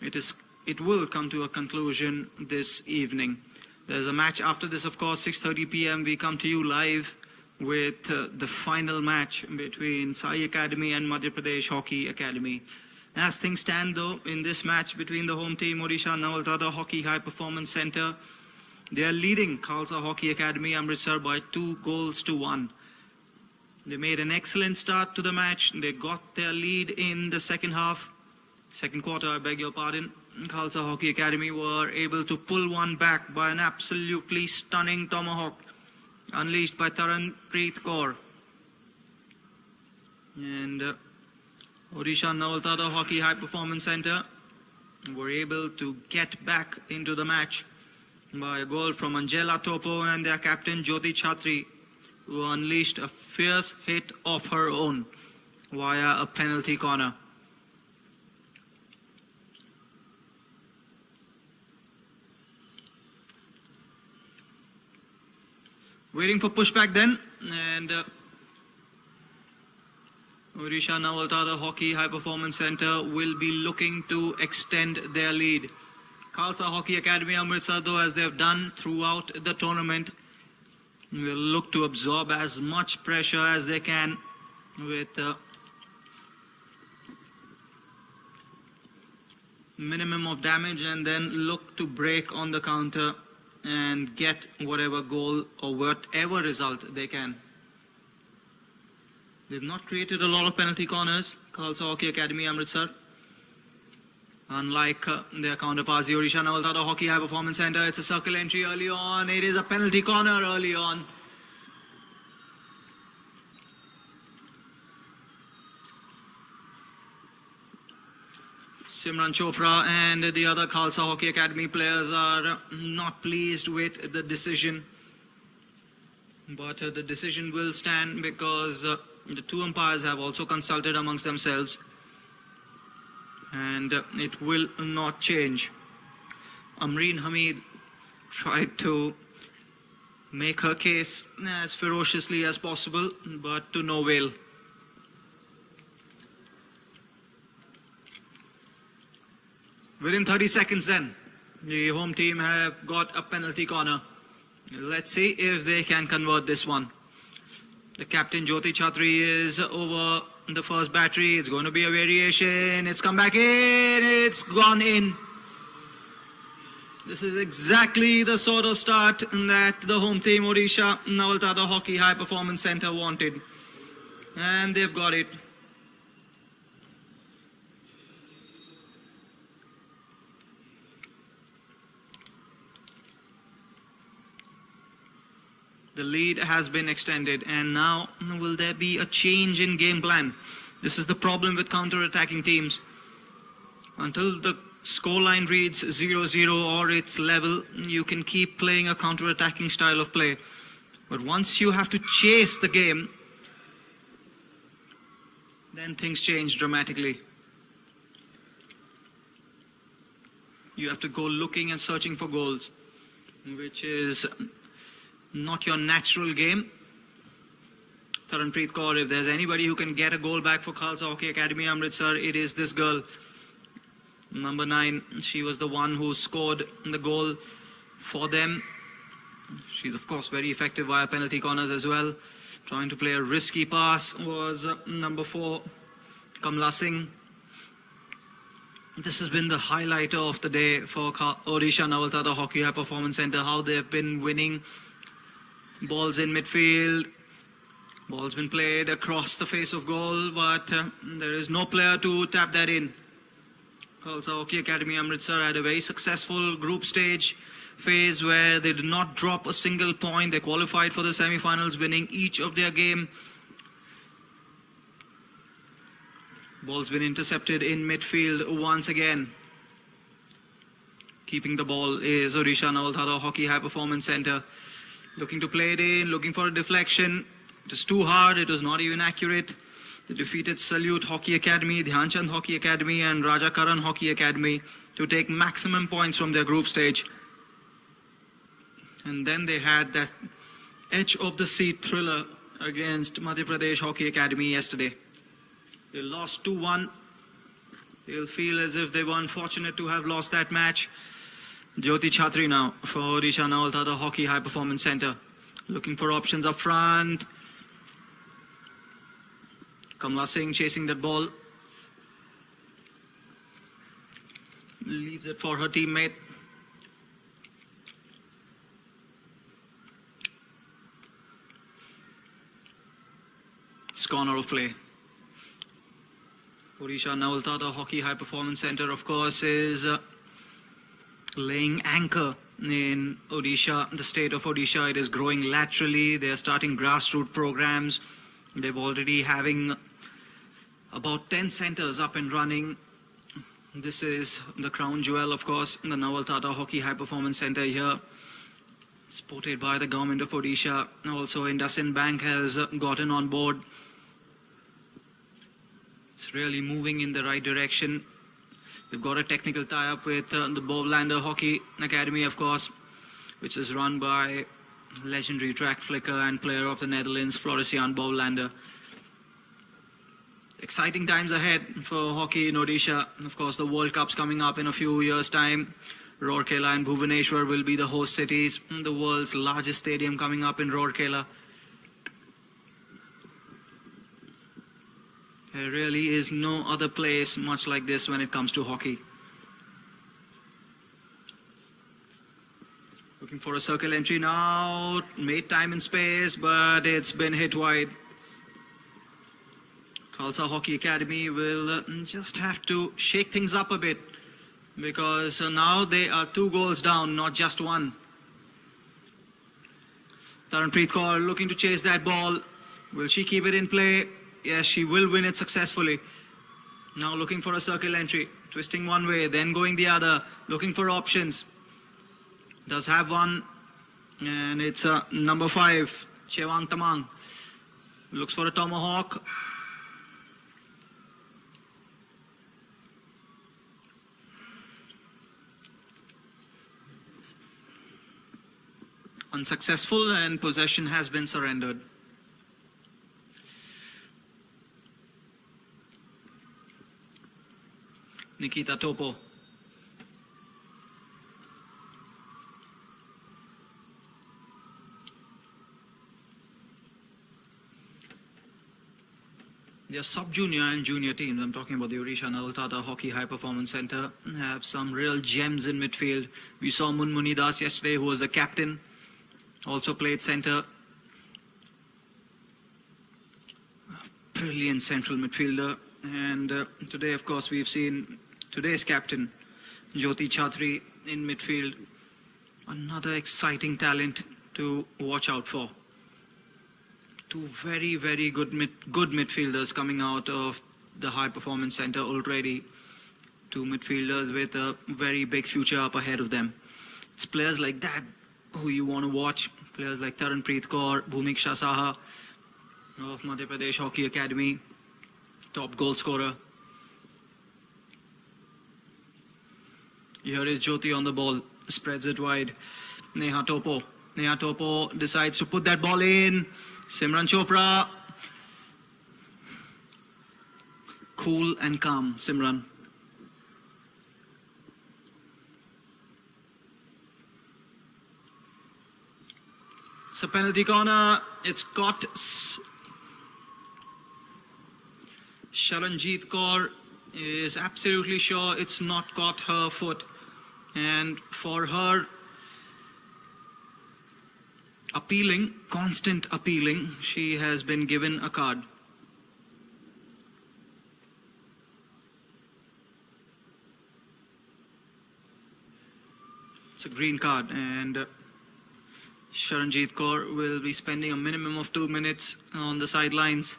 it will come to a conclusion this evening. There's a match after this, of course, 6:30 p.m. We come to you live with the final match between Sai Academy and Madhya Pradesh Hockey Academy. As things stand, though, in this match between the home team, Odisha Nawaltata Hockey High Performance Centre, they are leading Khalsa Hockey Academy Amritsar by 2-1. They made an excellent start to the match. They got their lead in the second quarter, I beg your pardon. Khalsa Hockey Academy were able to pull one back by an absolutely stunning tomahawk unleashed by Taranpreet Kaur. And Odisha Nawaltata Hockey High Performance Centre were able to get back into the match by a goal from Angela Topo and their captain Jyoti Chhatri, who unleashed a fierce hit of her own via a penalty corner. Waiting for pushback then, and Odisha Nawaltata Hockey High Performance Centre will be looking to extend their lead. Khalsa Hockey Academy Amritsar, though, as they have done throughout the tournament, will look to absorb as much pressure as they can with minimum of damage, and then look to break on the counter and get whatever goal or whatever result they can. They've not created a lot of penalty corners, Khalsa Hockey Academy Amritsar. Unlike their counterparts, the Odisha Nawaltata Hockey High Performance Centre, it's a circle entry early on. It is a penalty corner early on. Simran Chopra and the other Khalsa Hockey Academy players are not pleased with the decision. But the decision will stand because the two umpires have also consulted amongst themselves, and it will not change. Amreen Hamid tried to make her case as ferociously as possible, but to no avail. Within 30 seconds then, the home team have got a penalty corner. Let's see if they can convert this one. The captain Jyoti Chatri is over the first battery. It's going to be a variation. It's come back in. It's gone in. This is exactly the sort of start that the home team Odisha Naval Tata Hockey High Performance Centre wanted. And they've got it. The lead has been extended, and now will there be a change in game plan? This is the problem with counter-attacking teams. Until the scoreline reads 0-0 or it's level, you can keep playing a counter-attacking style of play. But once you have to chase the game, then things change dramatically. You have to go looking and searching for goals, which is not your natural game. Taranpreet Kaur, if there's anybody who can get a goal back for Khalsa Hockey Academy Amritsar, it is this girl. Number 9, she was the one who scored the goal for them. She's of course very effective via penalty corners as well. Trying to play a risky pass was number 4, Kamla Singh. This has been the highlight of the day for Odisha Naval Tata Hockey High Performance Centre, how they've been winning. Balls in midfield, ball's been played across the face of goal, but there is no player to tap that in. Khalsa Hockey Academy Amritsar had a very successful group stage phase where they did not drop a single point. They qualified for the semi-finals, winning each of their game. Ball's been intercepted in midfield once again. Keeping the ball is Odisha Naval Tata Hockey High Performance Centre. Looking to play it in, looking for a deflection. It was too hard, it was not even accurate. They defeated Salute Hockey Academy, Dhyanchand Hockey Academy and Raja Karan Hockey Academy to take maximum points from their group stage. And then they had that edge of the seat thriller against Madhya Pradesh Hockey Academy yesterday. They lost 2-1. They'll feel as if they were unfortunate to have lost that match. Jyoti Chatri now for Odisha Naval Tata Hockey High Performance Centre. Looking for options up front. Kamla Singh chasing that ball. Leaves it for her teammate. It's corner of play. Odisha Naval Tata Hockey High Performance Centre, of course, is laying anchor in Odisha, the state of Odisha. It is growing laterally. They are starting grassroots programs. They've already having about 10 centers up and running. This is the crown jewel, of course, the Naval Tata Hockey High Performance Centre here. Supported by the government of Odisha. Also, IndusInd Bank has gotten on board. It's really moving in the right direction. They've got a technical tie-up with the Bovlander Hockey Academy, of course, which is run by legendary track flicker and player of the Netherlands, Florician Bovlander. Exciting times ahead for hockey in Odisha. Of course, the World Cup's coming up in a few years' time. Rourkela and Bhubaneswar will be the host cities. The world's largest stadium coming up in Rourkela. There really is no other place much like this when it comes to hockey. Looking for a circle entry now. Made time and space, but it's been hit wide. Khalsa Hockey Academy will just have to shake things up a bit, because now they are 2 goals down, not just 1. Taranpreet Kaur looking to chase that ball. Will she keep it in play? Yes, she will win it successfully. Now looking for a circle entry. Twisting one way, then going the other. Looking for options. Does have one. And it's number 5. Chewang Tamang looks for a tomahawk. Unsuccessful, and possession has been surrendered. Nikita Topo. Their sub-junior and junior teams, I'm talking about the Odisha Naval Tata Hockey High Performance Centre, have some real gems in midfield. We saw Munmuni Das yesterday, who was the captain, also played centre. Brilliant central midfielder. And today, of course, we've seen today's captain, Jyoti Chhatri, in midfield. Another exciting talent to watch out for. Two very, very good midfielders coming out of the High Performance Centre already. Two midfielders with a very big future up ahead of them. It's players like that who you want to watch. Players like Taranpreet Kaur, Bhumiksha Saha of Madhya Pradesh Hockey Academy, top goal scorer. Here is Jyoti on the ball, spreads it wide. Neha Topo. Neha Topo decides to put that ball in. Simran Chopra. Cool and calm, Simran. It's a penalty corner. It's got Sharanjit Kaur is absolutely sure it's not caught her foot. And for her appealing, constant appealing, she has been given a card. It's a green card, and Sharanjit Kaur will be spending a minimum of 2 minutes on the sidelines.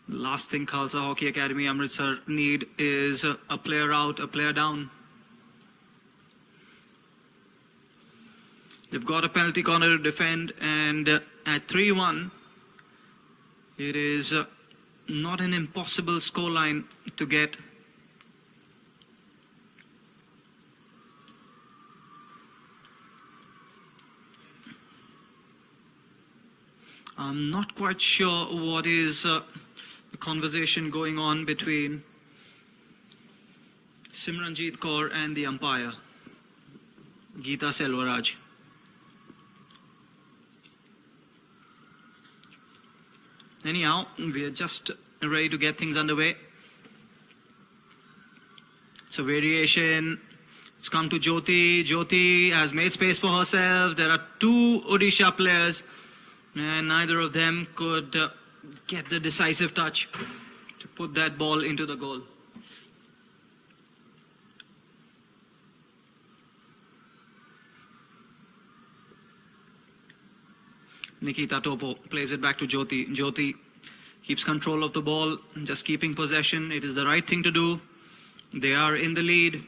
Last thing Khalsa Hockey Academy Amritsar need is a player out, a player down. They've got a penalty corner to defend, and at 3-1, it is not an impossible scoreline to get. I'm not quite sure what is the conversation going on between Simranjit Kaur and the umpire, Geeta Selvaraj. Anyhow, we are just ready to get things underway. It's a variation. It's come to Jyoti. Jyoti has made space for herself. There are two Odisha players, and neither of them could get the decisive touch to put that ball into the goal. Nikita Topo plays it back to Jyoti. Jyoti keeps control of the ball, just keeping possession. It is the right thing to do. They are in the lead.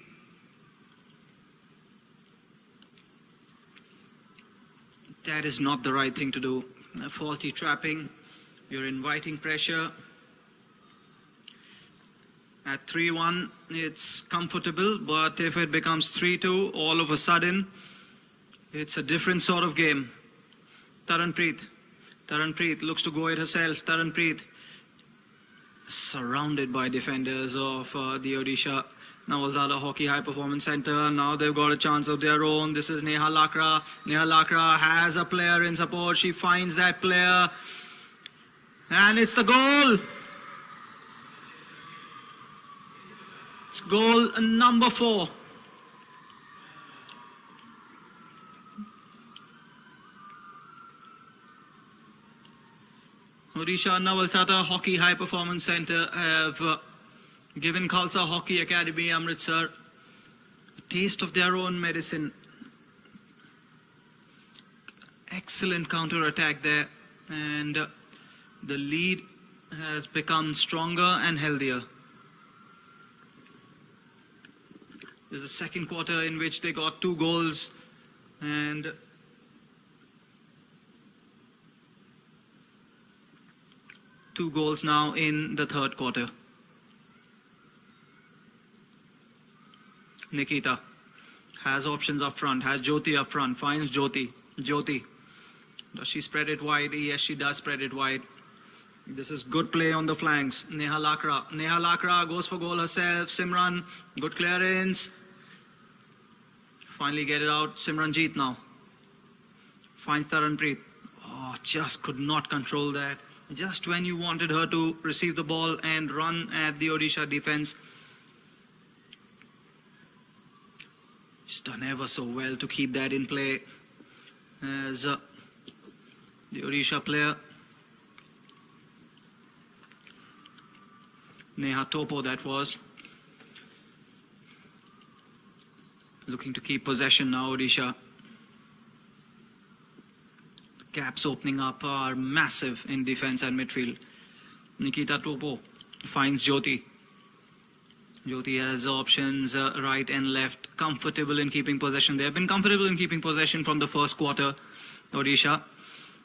That is not the right thing to do. A faulty trapping. You're inviting pressure. At 3-1, it's comfortable, but if it becomes 3-2, all of a sudden, it's a different sort of game. Taranpreet looks to go it herself. Taranpreet surrounded by defenders of the Odisha Naval Tata Hockey High Performance Centre. Now they've got a chance of their own. This is Neha Lakra. Neha Lakra has a player in support. She finds that player. And it's the goal. It's goal number 4. Odisha Naval Tata Hockey High Performance Centre have given Khalsa Hockey Academy Amritsar a taste of their own medicine. Excellent counter attack there, and the lead has become stronger and healthier. There's a second quarter in which they got 2 goals, and 2 goals now in the third quarter. Nikita has options up front, has Jyoti up front, finds Jyoti. Jyoti, does she spread it wide? Yes, she does spread it wide. This is good play on the flanks. Neha Lakra. Neha Lakra goes for goal herself. Simran, good clearance. Finally get it out. Simranjeet now. Finds Taranpreet. Oh, just could not control that. Just when you wanted her to receive the ball and run at the Odisha defense. She's done ever so well to keep that in play as the Odisha player. Neha Topo that was. Looking to keep possession now, Odisha. The gaps opening up are massive in defense and midfield. Nikita Topo finds Jyoti. Jyoti has options right and left. Comfortable in keeping possession. They have been comfortable in keeping possession from the first quarter, Odisha.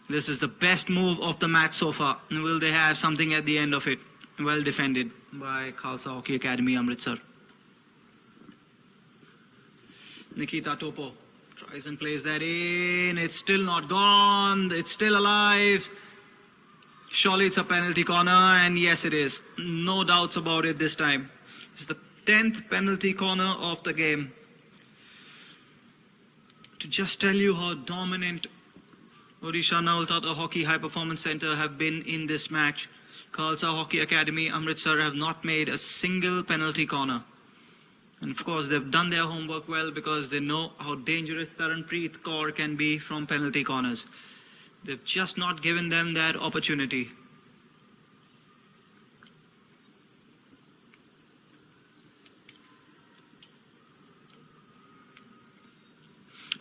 This is the best move of the match so far. Will they have something at the end of it? Well defended by Khalsa Hockey Academy, Amritsar. Nikita Topo tries and plays that in. It's still not gone. It's still alive. Surely it's a penalty corner, and yes it is. No doubts about it this time. It's the 10th penalty corner of the game. To just tell you how dominant Odisha Naval Tata Hockey High Performance Centre have been in this match, Khalsa Hockey Academy, Amritsar have not made a single penalty corner. And of course, they've done their homework well because they know how dangerous Taranpreet Kaur can be from penalty corners. They've just not given them that opportunity.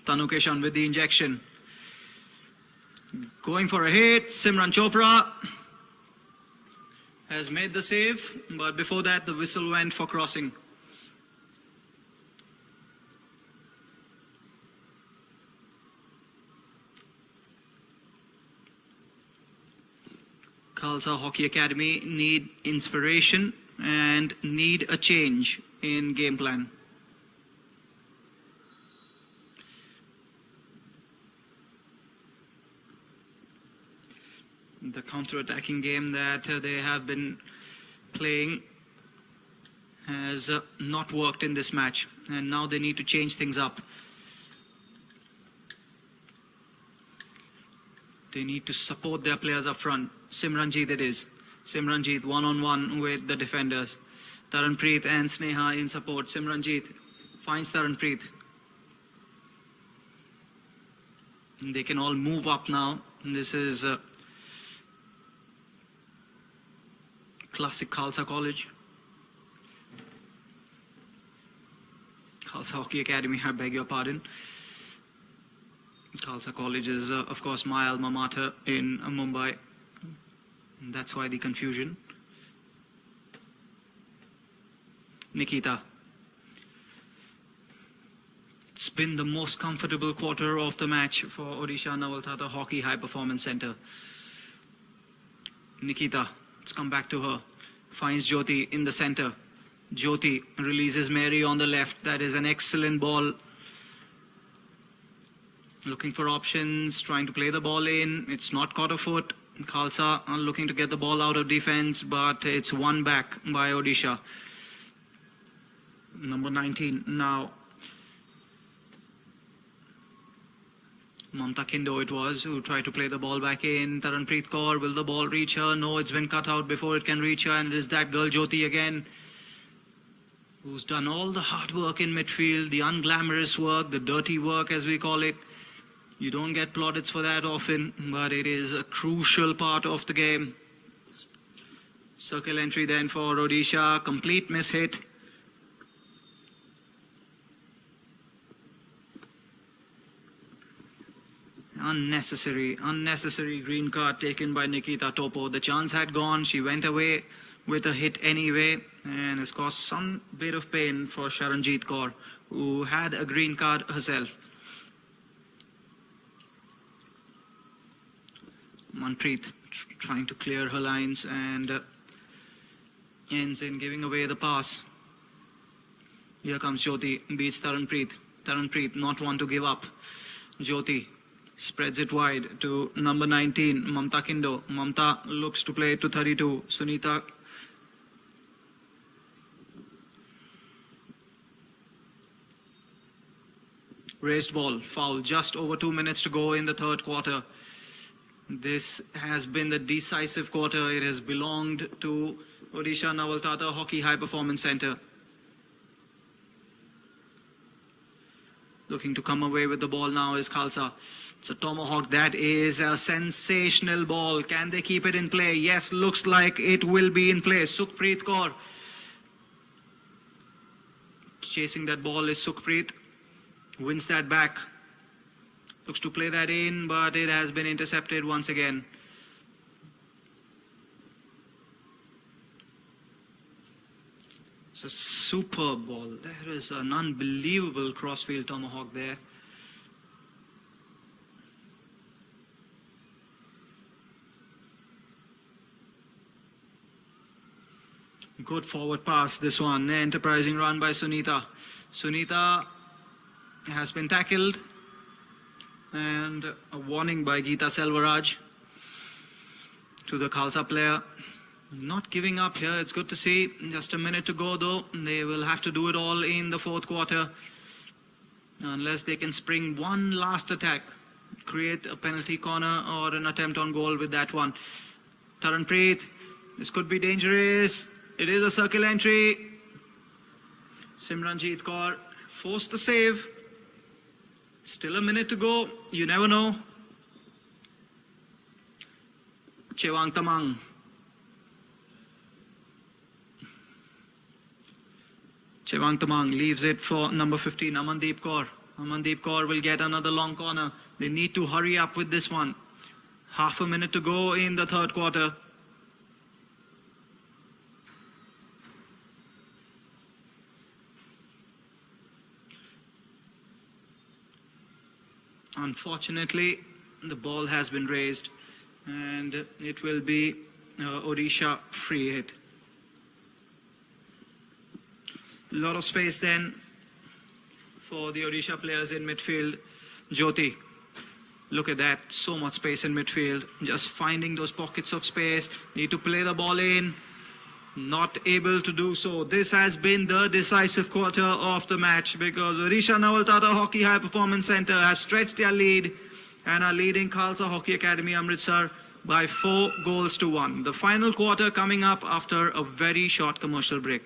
Tanu Keshan with the injection. Going for a hit. Simran Chopra has made the save, but before that the whistle went for crossing. Khalsa Hockey Academy need inspiration and need a change in game plan. The counter-attacking game that they have been playing has not worked in this match, and now they need to change things up. They need to support their players up front. Simranjeet it is. Simranjeet one-on-one with the defenders. Taranpreet and Sneha in support. Simranjeet finds Taranpreet. They can all move up now. This is classic Khalsa College. Khalsa Hockey Academy, I beg your pardon. Khalsa College is, of course, my alma mater in Mumbai. And that's why the confusion. Nikita. It's been the most comfortable quarter of the match for Odisha Naval Tata Hockey High Performance Centre. Nikita. Let's come back to her. Finds Jyoti in the center. Jyoti releases Mary on the left. That is an excellent ball. Looking for options, trying to play the ball in. It's not caught a foot. Khalsa are looking to get the ball out of defense, but it's won back by Odisha. Number 19 now. Mamta Kindo it was who tried to play the ball back in. Taranpreet Kaur, will the ball reach her? No, it's been cut out before it can reach her, and it is that girl Jyoti again, who's done all the hard work in midfield, the unglamorous work, the dirty work as we call it. You don't get plaudits for that often, but it is a crucial part of the game. Circle entry then for Odisha, complete mishit. Unnecessary green card taken by Nikita Topo. The chance had gone. She went away with a hit anyway, and has caused some bit of pain for Sharanjeet Kaur, who had a green card herself. Manpreet trying to clear her lines and ends in giving away the pass. Here comes Jyoti, beats Taranpreet. Taranpreet not one to give up. Jyoti spreads it wide to number 19, Mamta Kindo. Mamta looks to play it to 32. Sunita raised ball, foul, just over 2 minutes to go in the third quarter. This has been the decisive quarter. It has belonged to Odisha Naval Tata Hockey High Performance Centre. Looking to come away with the ball now is Khalsa. It's a tomahawk. That is a sensational ball. Can they keep it in play? Yes, looks like it will be in play. Sukhpreet Kaur. Chasing that ball is Sukhpreet. Wins that back. Looks to play that in, but it has been intercepted once again. It's a superb ball. There is an unbelievable crossfield tomahawk there. Good forward pass, this one. Enterprising run by Sunita. Sunita has been tackled. And a warning by Geeta Selvaraj to the Khalsa player. Not giving up here, it's good to see. Just a minute to go though. They will have to do it all in the fourth quarter. Unless they can spring one last attack. Create a penalty corner or an attempt on goal with that one. Taranpreet, this could be dangerous. It is a circle entry. Simranjeet Kaur forced the save. Still a minute to go. You never know. Chewang Tamang. Chewang Tamang leaves it for number 15, Amandeep Kaur. Amandeep Kaur will get another long corner. They need to hurry up with this one. Half a minute to go in the third quarter. Unfortunately, the ball has been raised and it will be Odisha free hit. A lot of space then for the Odisha players in midfield. Jyoti, look at that, so much space in midfield. Just finding those pockets of space. Need to play the ball in. Not able to do so. This has been the decisive quarter of the match because Odisha Naval Tata Hockey High Performance Centre have stretched their lead and are leading Khalsa Hockey Academy Amritsar by 4 goals to 1. The final quarter coming up after a very short commercial break.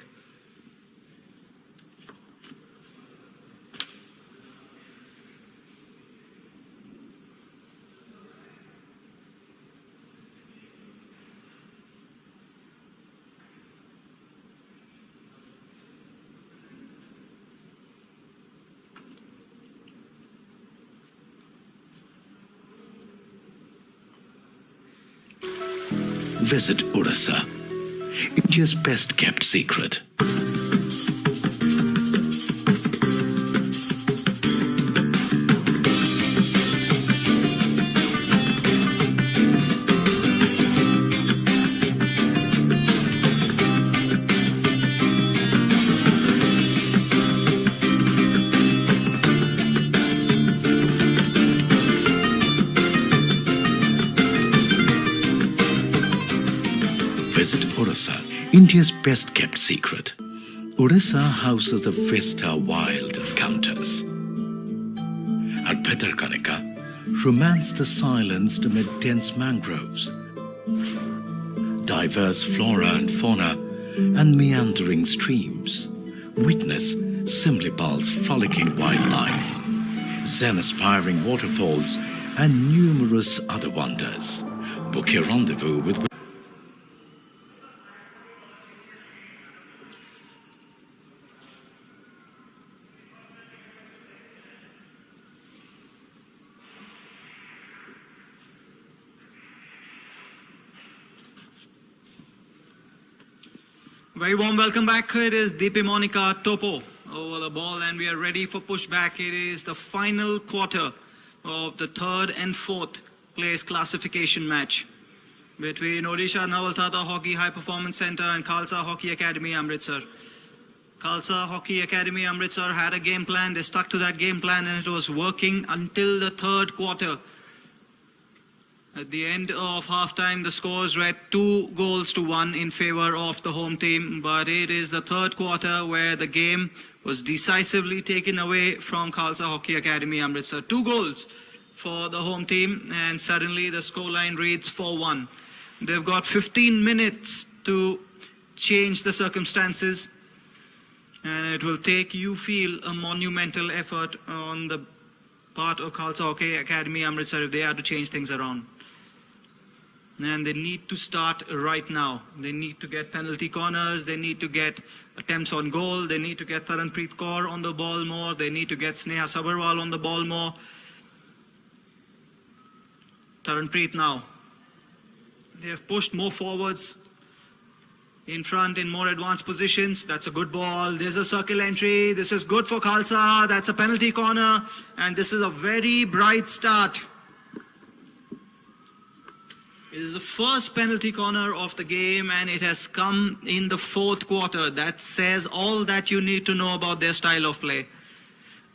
Visit Odisha, India's best kept secret. Visit Odisha, India's best kept secret. Odisha houses the Vista Wild Encounters. At Bhitarkanika, romance the silence amid dense mangroves, diverse flora and fauna, and meandering streams. Witness Simlipal's frolicking wildlife, Zen-aspiring waterfalls, and numerous other wonders. Book your rendezvous with Very warm welcome back. It is Deepi Monica Topo over the ball and we are ready for pushback. It is the final quarter of the third and fourth place classification match. between Odisha Naval Tata Hockey High Performance Centre and Khalsa Hockey Academy, Amritsar. Khalsa Hockey Academy, Amritsar had a game plan. They stuck to that game plan and it was working until the third quarter. At the end of halftime, the scores read 2-1 in favor of the home team. But it is the third quarter where the game was decisively taken away from Khalsa Hockey Academy, Amritsar. 2 goals for the home team, and suddenly the scoreline reads 4-1. They've got 15 minutes to change the circumstances, and it will take, you feel, a monumental effort on the part of Khalsa Hockey Academy, Amritsar, if they are to change things around. And they need to start right now. They need to get penalty corners. They need to get attempts on goal. They need to get Taranpreet Kaur on the ball more. They need to get Sneha Sabharwal on the ball more. Taranpreet now. They have pushed more forwards in front in more advanced positions. That's a good ball. There's a circle entry. This is good for Khalsa. That's a penalty corner. And this is a very bright start. It is the first penalty corner of the game, and it has come in the fourth quarter. That says all that you need to know about their style of play.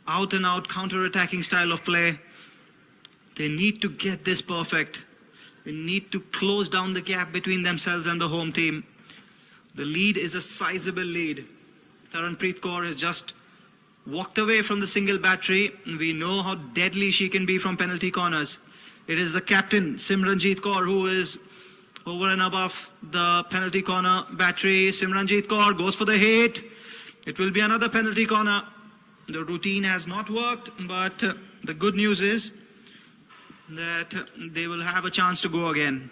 Out and out counter-attacking style of play. They need to get this perfect. They need to close down the gap between themselves and the home team. The lead is a sizable lead. Taranpreet Kaur has just walked away from the single battery. We know how deadly she can be from penalty corners. It is the captain, Simranjeet Kaur, who is over and above the penalty corner battery. Simranjeet Kaur goes for the hit. It will be another penalty corner. The routine has not worked, but the good news is that they will have a chance to go again.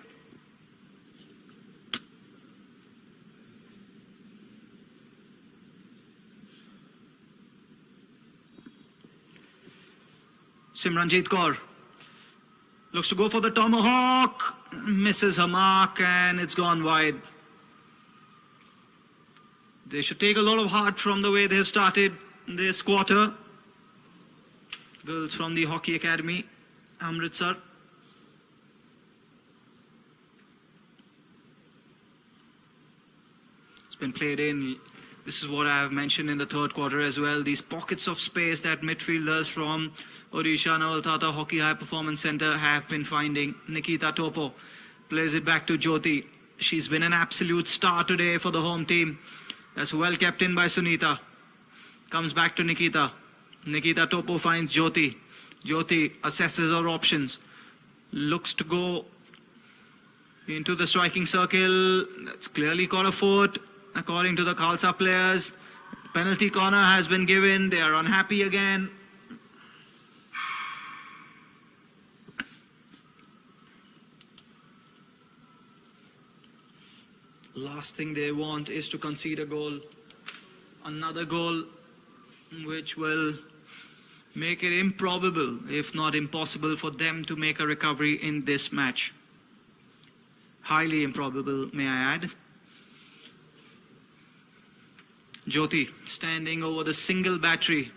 Simranjeet Kaur looks to go for the tomahawk, misses her mark, and it's gone wide. They should take a lot of heart from the way they have started this quarter. Girls from the Hockey Academy, Amritsar. It's been played in. This is what I have mentioned in the third quarter as well. These pockets of space that midfielders from Odisha Naval Tata Hockey High Performance Centre have been finding. Nikita Topo plays it back to Jyoti. She's been an absolute star today for the home team. That's well kept in by Sunita. Comes back to Nikita. Nikita Topo finds Jyoti. Jyoti assesses her options. Looks to go into the striking circle. That's clearly caught a foot. According to the Khalsa players, penalty corner has been given. They are unhappy again. Last thing they want is to concede a goal. Another goal which will make it improbable, if not impossible, for them to make a recovery in this match. Highly improbable, may I add. Jyoti standing over the single battery.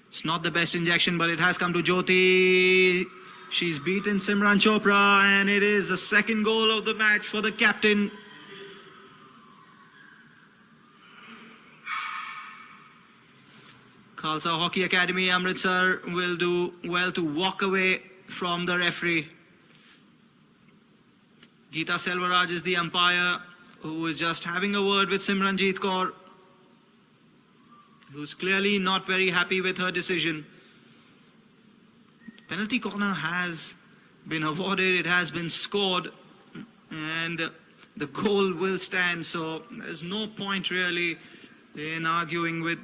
It's not the best injection, but it has come to Jyoti. She's beaten Simran Chopra, and it is the second goal of the match for the captain. Khalsa Hockey Academy, Amritsar will do well to walk away from the referee. Geeta Selvaraj is the umpire, who is just having a word with Simranjeet Kaur, who's clearly not very happy with her decision. Penalty corner has been awarded, it has been scored, and the goal will stand, so there's no point really in arguing with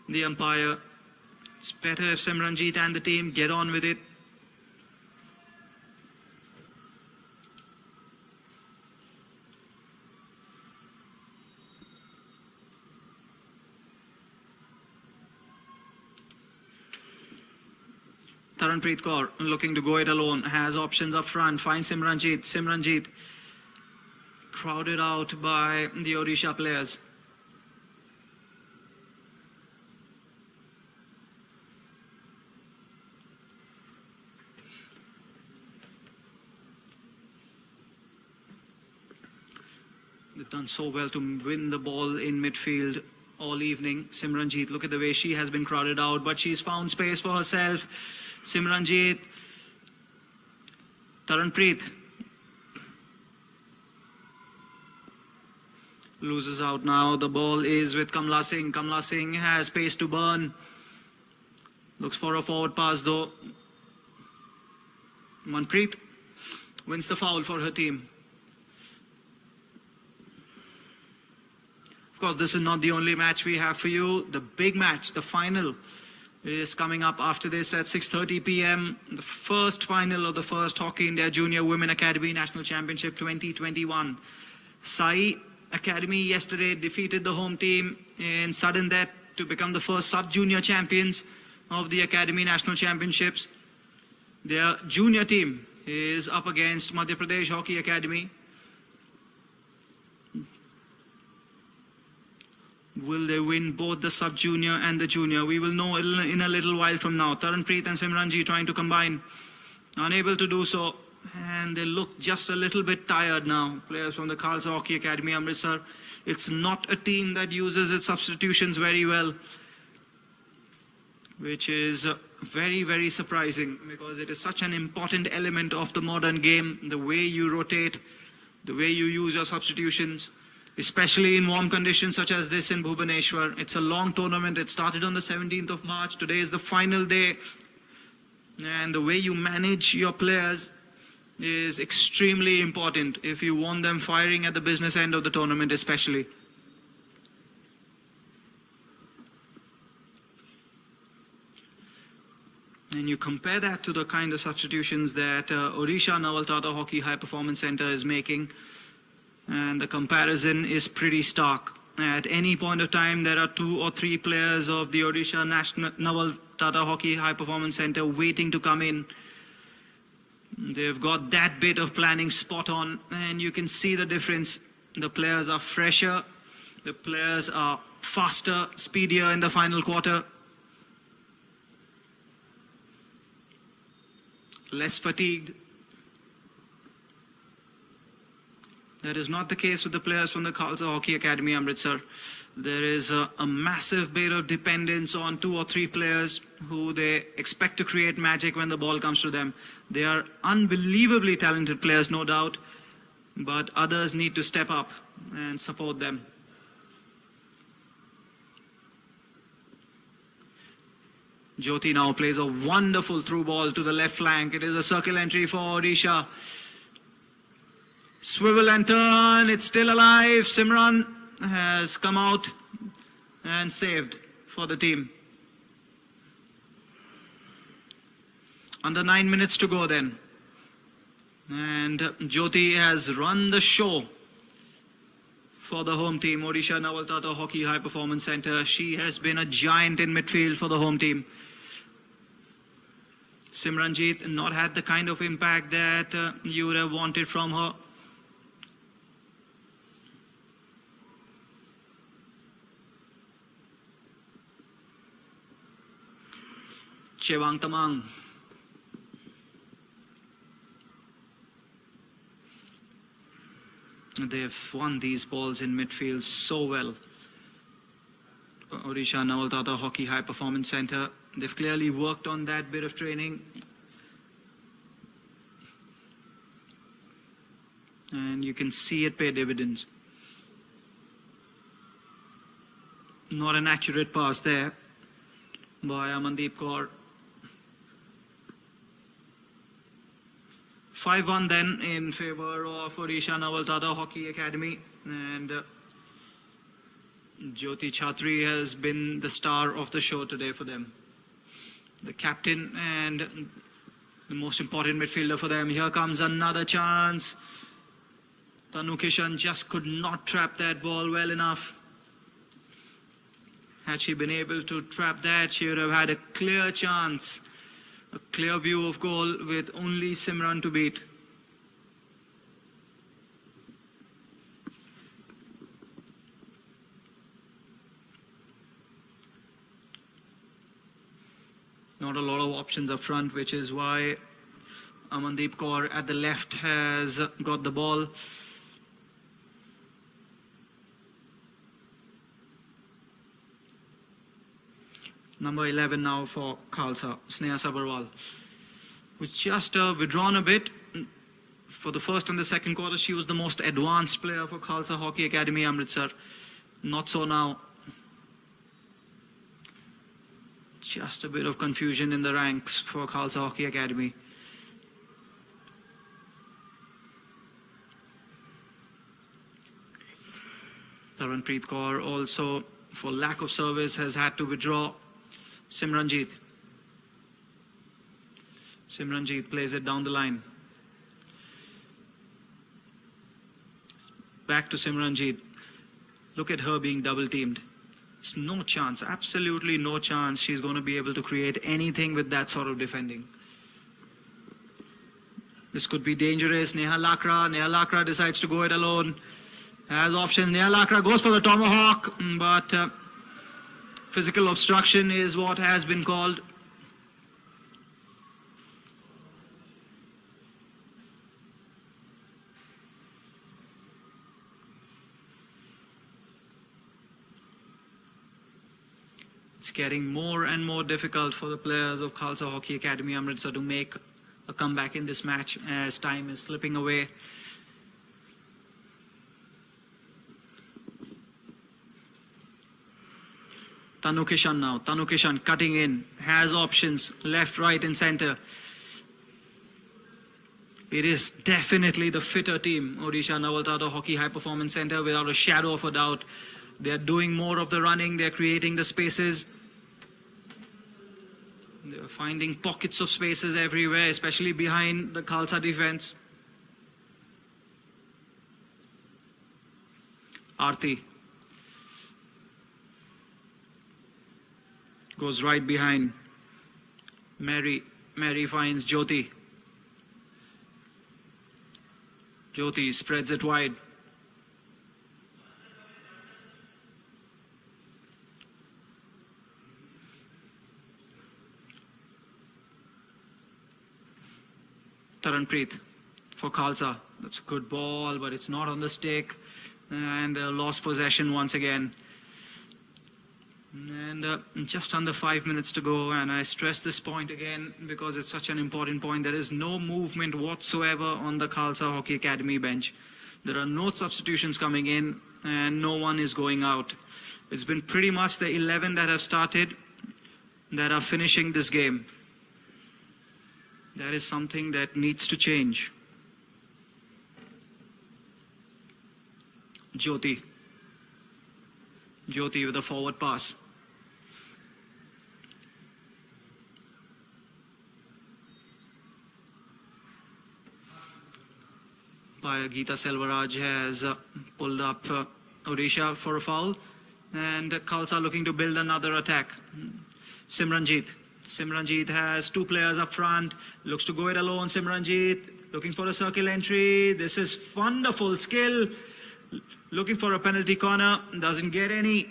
the umpire. It's better if Simranjeet and the team get on with it. Taranpreet Kaur looking to go it alone, has options up front, finds Simranjeet. Simranjeet crowded out by the Odisha players. They've done so well to win the ball in midfield all evening. Simranjeet, look at the way she has been crowded out, but she's found space for herself. Simranjeet, Taranpreet loses out now. The ball is with Kamla Singh. Kamla Singh has pace to burn. Looks for a forward pass though. Manpreet wins the foul for her team. Of course, this is not the only match we have for you. The big match, the final, is coming up after this at 6:30 p.m. The first final of the first Hockey India Junior Women Academy National Championship 2021. Sai Academy yesterday defeated the home team in sudden death to become the first sub-junior champions of the Academy National Championships. Their junior team is up against Madhya Pradesh Hockey Academy. Will they win both the sub-junior and the junior? We will know in a little while from now. Taranpreet and Simranji trying to combine. Unable to do so. And they look just a little bit tired now. Players from the Khalsa Hockey Academy, Amritsar. It's not a team that uses its substitutions very well, which is very, very surprising because it is such an important element of the modern game. The way you rotate, the way you use your substitutions, especially in warm conditions such as this in Bhubaneswar. It's a long tournament. It started on the 17th of March. Today is the final day. And the way you manage your players is extremely important if you want them firing at the business end of the tournament especially. And you compare that to the kind of substitutions that Odisha Naval Tata Hockey High Performance Centre is making, and the comparison is pretty stark. At any point of time, there are 2 or 3 players of the Odisha Naval Tata Hockey High Performance Centre waiting to come in. They've got that bit of planning spot on, and you can see the difference. The players are fresher, the players are faster, speedier in the final quarter, less fatigued. That is not the case with the players from the Khalsa Hockey Academy, Amritsar. There is a massive bit of dependence on 2 or 3 players who they expect to create magic when the ball comes to them. They are unbelievably talented players, no doubt, but others need to step up and support them. Jyoti now plays a wonderful through ball to the left flank. It is a circle entry for Odisha. Swivel and turn, it's still alive. Simran has come out and saved for the team. Under 9 minutes to go then. And Jyoti has run the show for the home team, Odisha Naval Tata Hockey High Performance Centre. She has been a giant in midfield for the home team. Simranjeet not had the kind of impact that you would have wanted from her. Chewang Tamang. They've won these balls in midfield so well. Odisha Naval Tata Hockey High Performance Centre. They've clearly worked on that bit of training. And you can see it pay dividends. Not an accurate pass there by Amandeep Kaur. 5-1 then in favour of Odisha Naval Tata Hockey Academy, and Jyoti Chhatri has been the star of the show today for them. The captain and the most important midfielder for them. Here comes another chance. Tanu Kishan just could not trap that ball well enough. Had she been able to trap that, she would have had a clear chance. A clear view of goal with only Simran to beat. Not a lot of options up front, which is why Amandeep Kaur at the left has got the ball. Number 11 now for Khalsa, Sneha Sabharwal, who's just withdrawn a bit. For the first and the second quarter, she was the most advanced player for Khalsa Hockey Academy, Amritsar. Not so now. Just a bit of confusion in the ranks for Khalsa Hockey Academy. Taranpreet Kaur also, for lack of service, has had to withdraw. Simranjeet. Simranjeet plays it down the line. Back to Simranjeet. Look at her being double teamed. There's no chance, absolutely no chance she's going to be able to create anything with that sort of defending. This could be dangerous. Neha Lakra decides to go it alone. Has options. Neha Lakra goes for the tomahawk, but physical obstruction is what has been called. It's getting more and more difficult for the players of Khalsa Hockey Academy Amritsar to make a comeback in this match as time is slipping away. Tanu Kishan now. Tanu Kishan cutting in, has options left, right and center. It is definitely the fitter team, Odisha Naval Tata Hockey High Performance Center, without a shadow of a doubt. They're doing more of the running, they're creating the spaces. They're finding pockets of spaces everywhere, especially behind the Khalsa defense. Aarti goes right behind. Mary finds Jyoti. Jyoti spreads it wide. Taranpreet for Khalsa. That's a good ball, but it's not on the stick. And lost possession once again. And just under 5 minutes to go, and I stress this point again because it's such an important point. There is no movement whatsoever on the Khalsa Hockey Academy bench. There are no substitutions coming in and no one is going out. It's been pretty much the 11 that have started that are finishing this game. That is something that needs to change. Jyoti with a forward pass. Geeta Selvaraj has pulled up Odisha for a foul, and Khalsa looking to build another attack. Simranjeet has two players up front, looks to go it alone. Simranjeet looking for a circle entry. This is wonderful skill. Looking for a penalty corner, doesn't get any.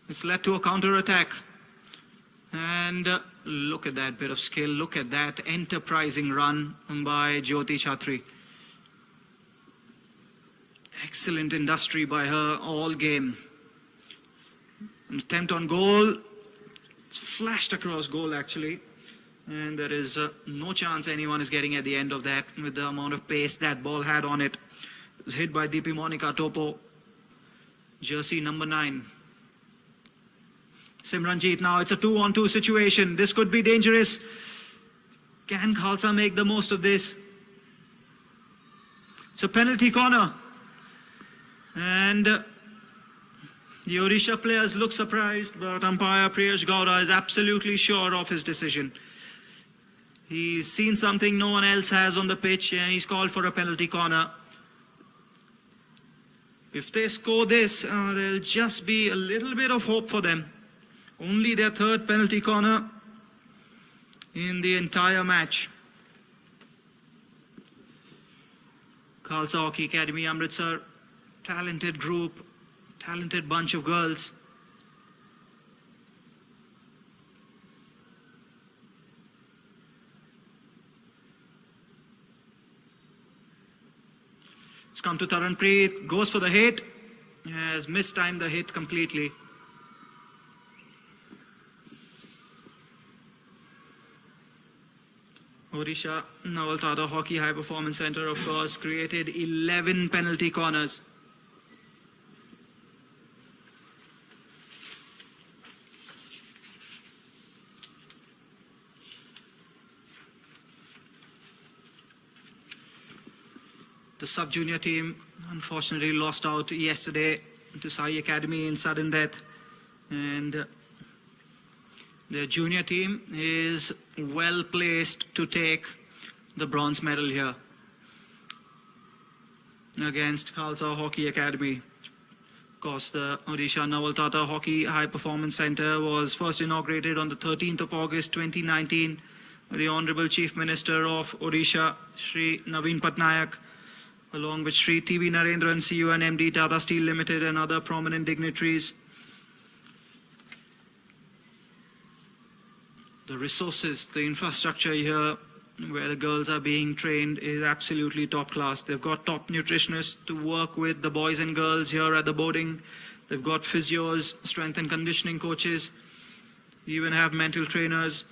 It's led to a counter attack. And look at that bit of skill. Look at that enterprising run by Jyoti Chatri. Excellent industry by her all game. An attempt on goal. It's flashed across goal actually. And there is no chance anyone is getting at the end of that with the amount of pace that ball had on it. It was hit by Deepi Monica Topo. Jersey number 9. Simranjeet now, it's a 2-on-2 situation. This could be dangerous. Can Khalsa make the most of this? It's a penalty corner. And the Odisha players look surprised, but umpire Priyash Gowda is absolutely sure of his decision. He's seen something no one else has on the pitch and he's called for a penalty corner. If they score this, there'll just be a little bit of hope for them. Only their third penalty corner in the entire match. Khalsa Hockey Academy Amritsar, talented group, talented bunch of girls. It's come to Taranpreet, goes for the hit, has mistimed the hit completely. Odisha Naval Tata Hockey High Performance Center, of course, created 11 penalty corners. The sub-junior team unfortunately lost out yesterday to Sai Academy in sudden death. And the junior team is well placed to take the bronze medal here against Khalsa Hockey Academy. Of course, the Odisha Naval Tata Hockey High Performance Center was first inaugurated on the 13th of August 2019 by the Honorable Chief Minister of Odisha, Shri Naveen Patnaik, along with Shri T.V. Narendran, CEO and MD, Tata Steel Limited, and other prominent dignitaries. The resources, the infrastructure here where the girls are being trained is absolutely top class. They've got top nutritionists to work with the boys and girls here at the boarding. They've got physios, strength and conditioning coaches. We even have mental trainers.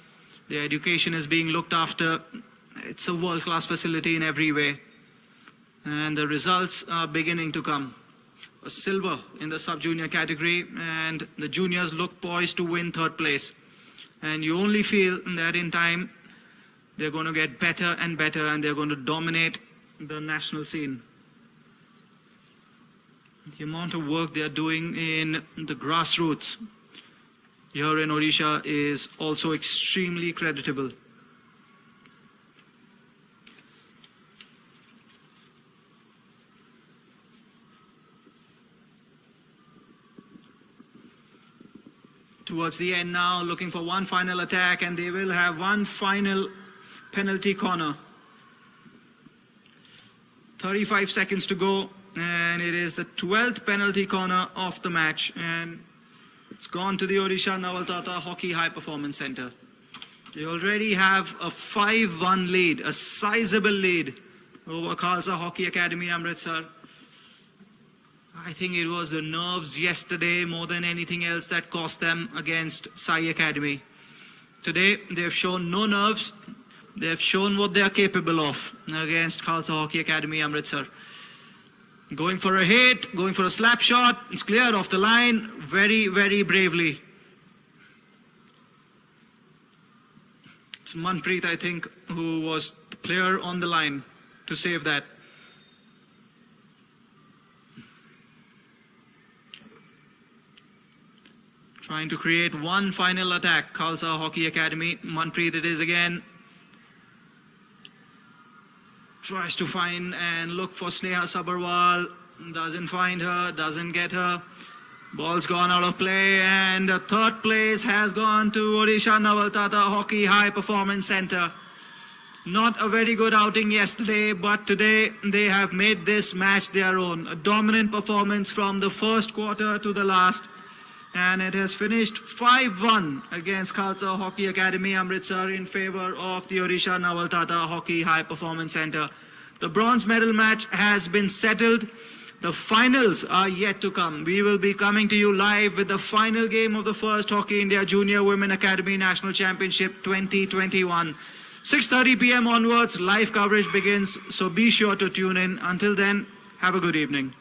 Their education is being looked after. It's a world-class facility in every way. And the results are beginning to come. A silver in the sub-junior category, and the juniors look poised to win third place. And you only feel that in time, they're going to get better and better, and they're going to dominate the national scene. The amount of work they're doing in the grassroots here in Odisha is also extremely creditable. Towards the end now, looking for one final attack, and they will have one final penalty corner. 35 seconds to go, and it is the 12th penalty corner of the match, and it's gone to the Odisha Naval Tata Hockey High Performance Center. They already have a 5-1 lead, a sizable lead over Khalsa Hockey Academy, Amritsar. I think it was the nerves yesterday more than anything else that cost them against Sai Academy. Today, they've shown no nerves. They've shown what they are capable of against Khalsa Hockey Academy, Amritsar. Going for a hit, going for a slap shot. It's cleared off the line very, very bravely. It's Manpreet, I think, who was the player on the line to save that. Trying to create one final attack. Khalsa Hockey Academy. Manpreet it is again. Tries to find and look for Sneha Sabharwal. Doesn't find her, doesn't get her. Ball's gone out of play, and the third place has gone to Odisha Naval Tata Hockey High Performance Center. Not a very good outing yesterday, but today they have made this match their own. A dominant performance from the first quarter to the last. And it has finished 5-1 against Khalsa Hockey Academy, Amritsar, in favor of the Odisha Naval Tata Hockey High Performance Center. The bronze medal match has been settled. The finals are yet to come. We will be coming to you live with the final game of the first Hockey India Junior Women Academy National Championship 2021. 6:30 p.m. onwards, live coverage begins, so be sure to tune in. Until then, have a good evening.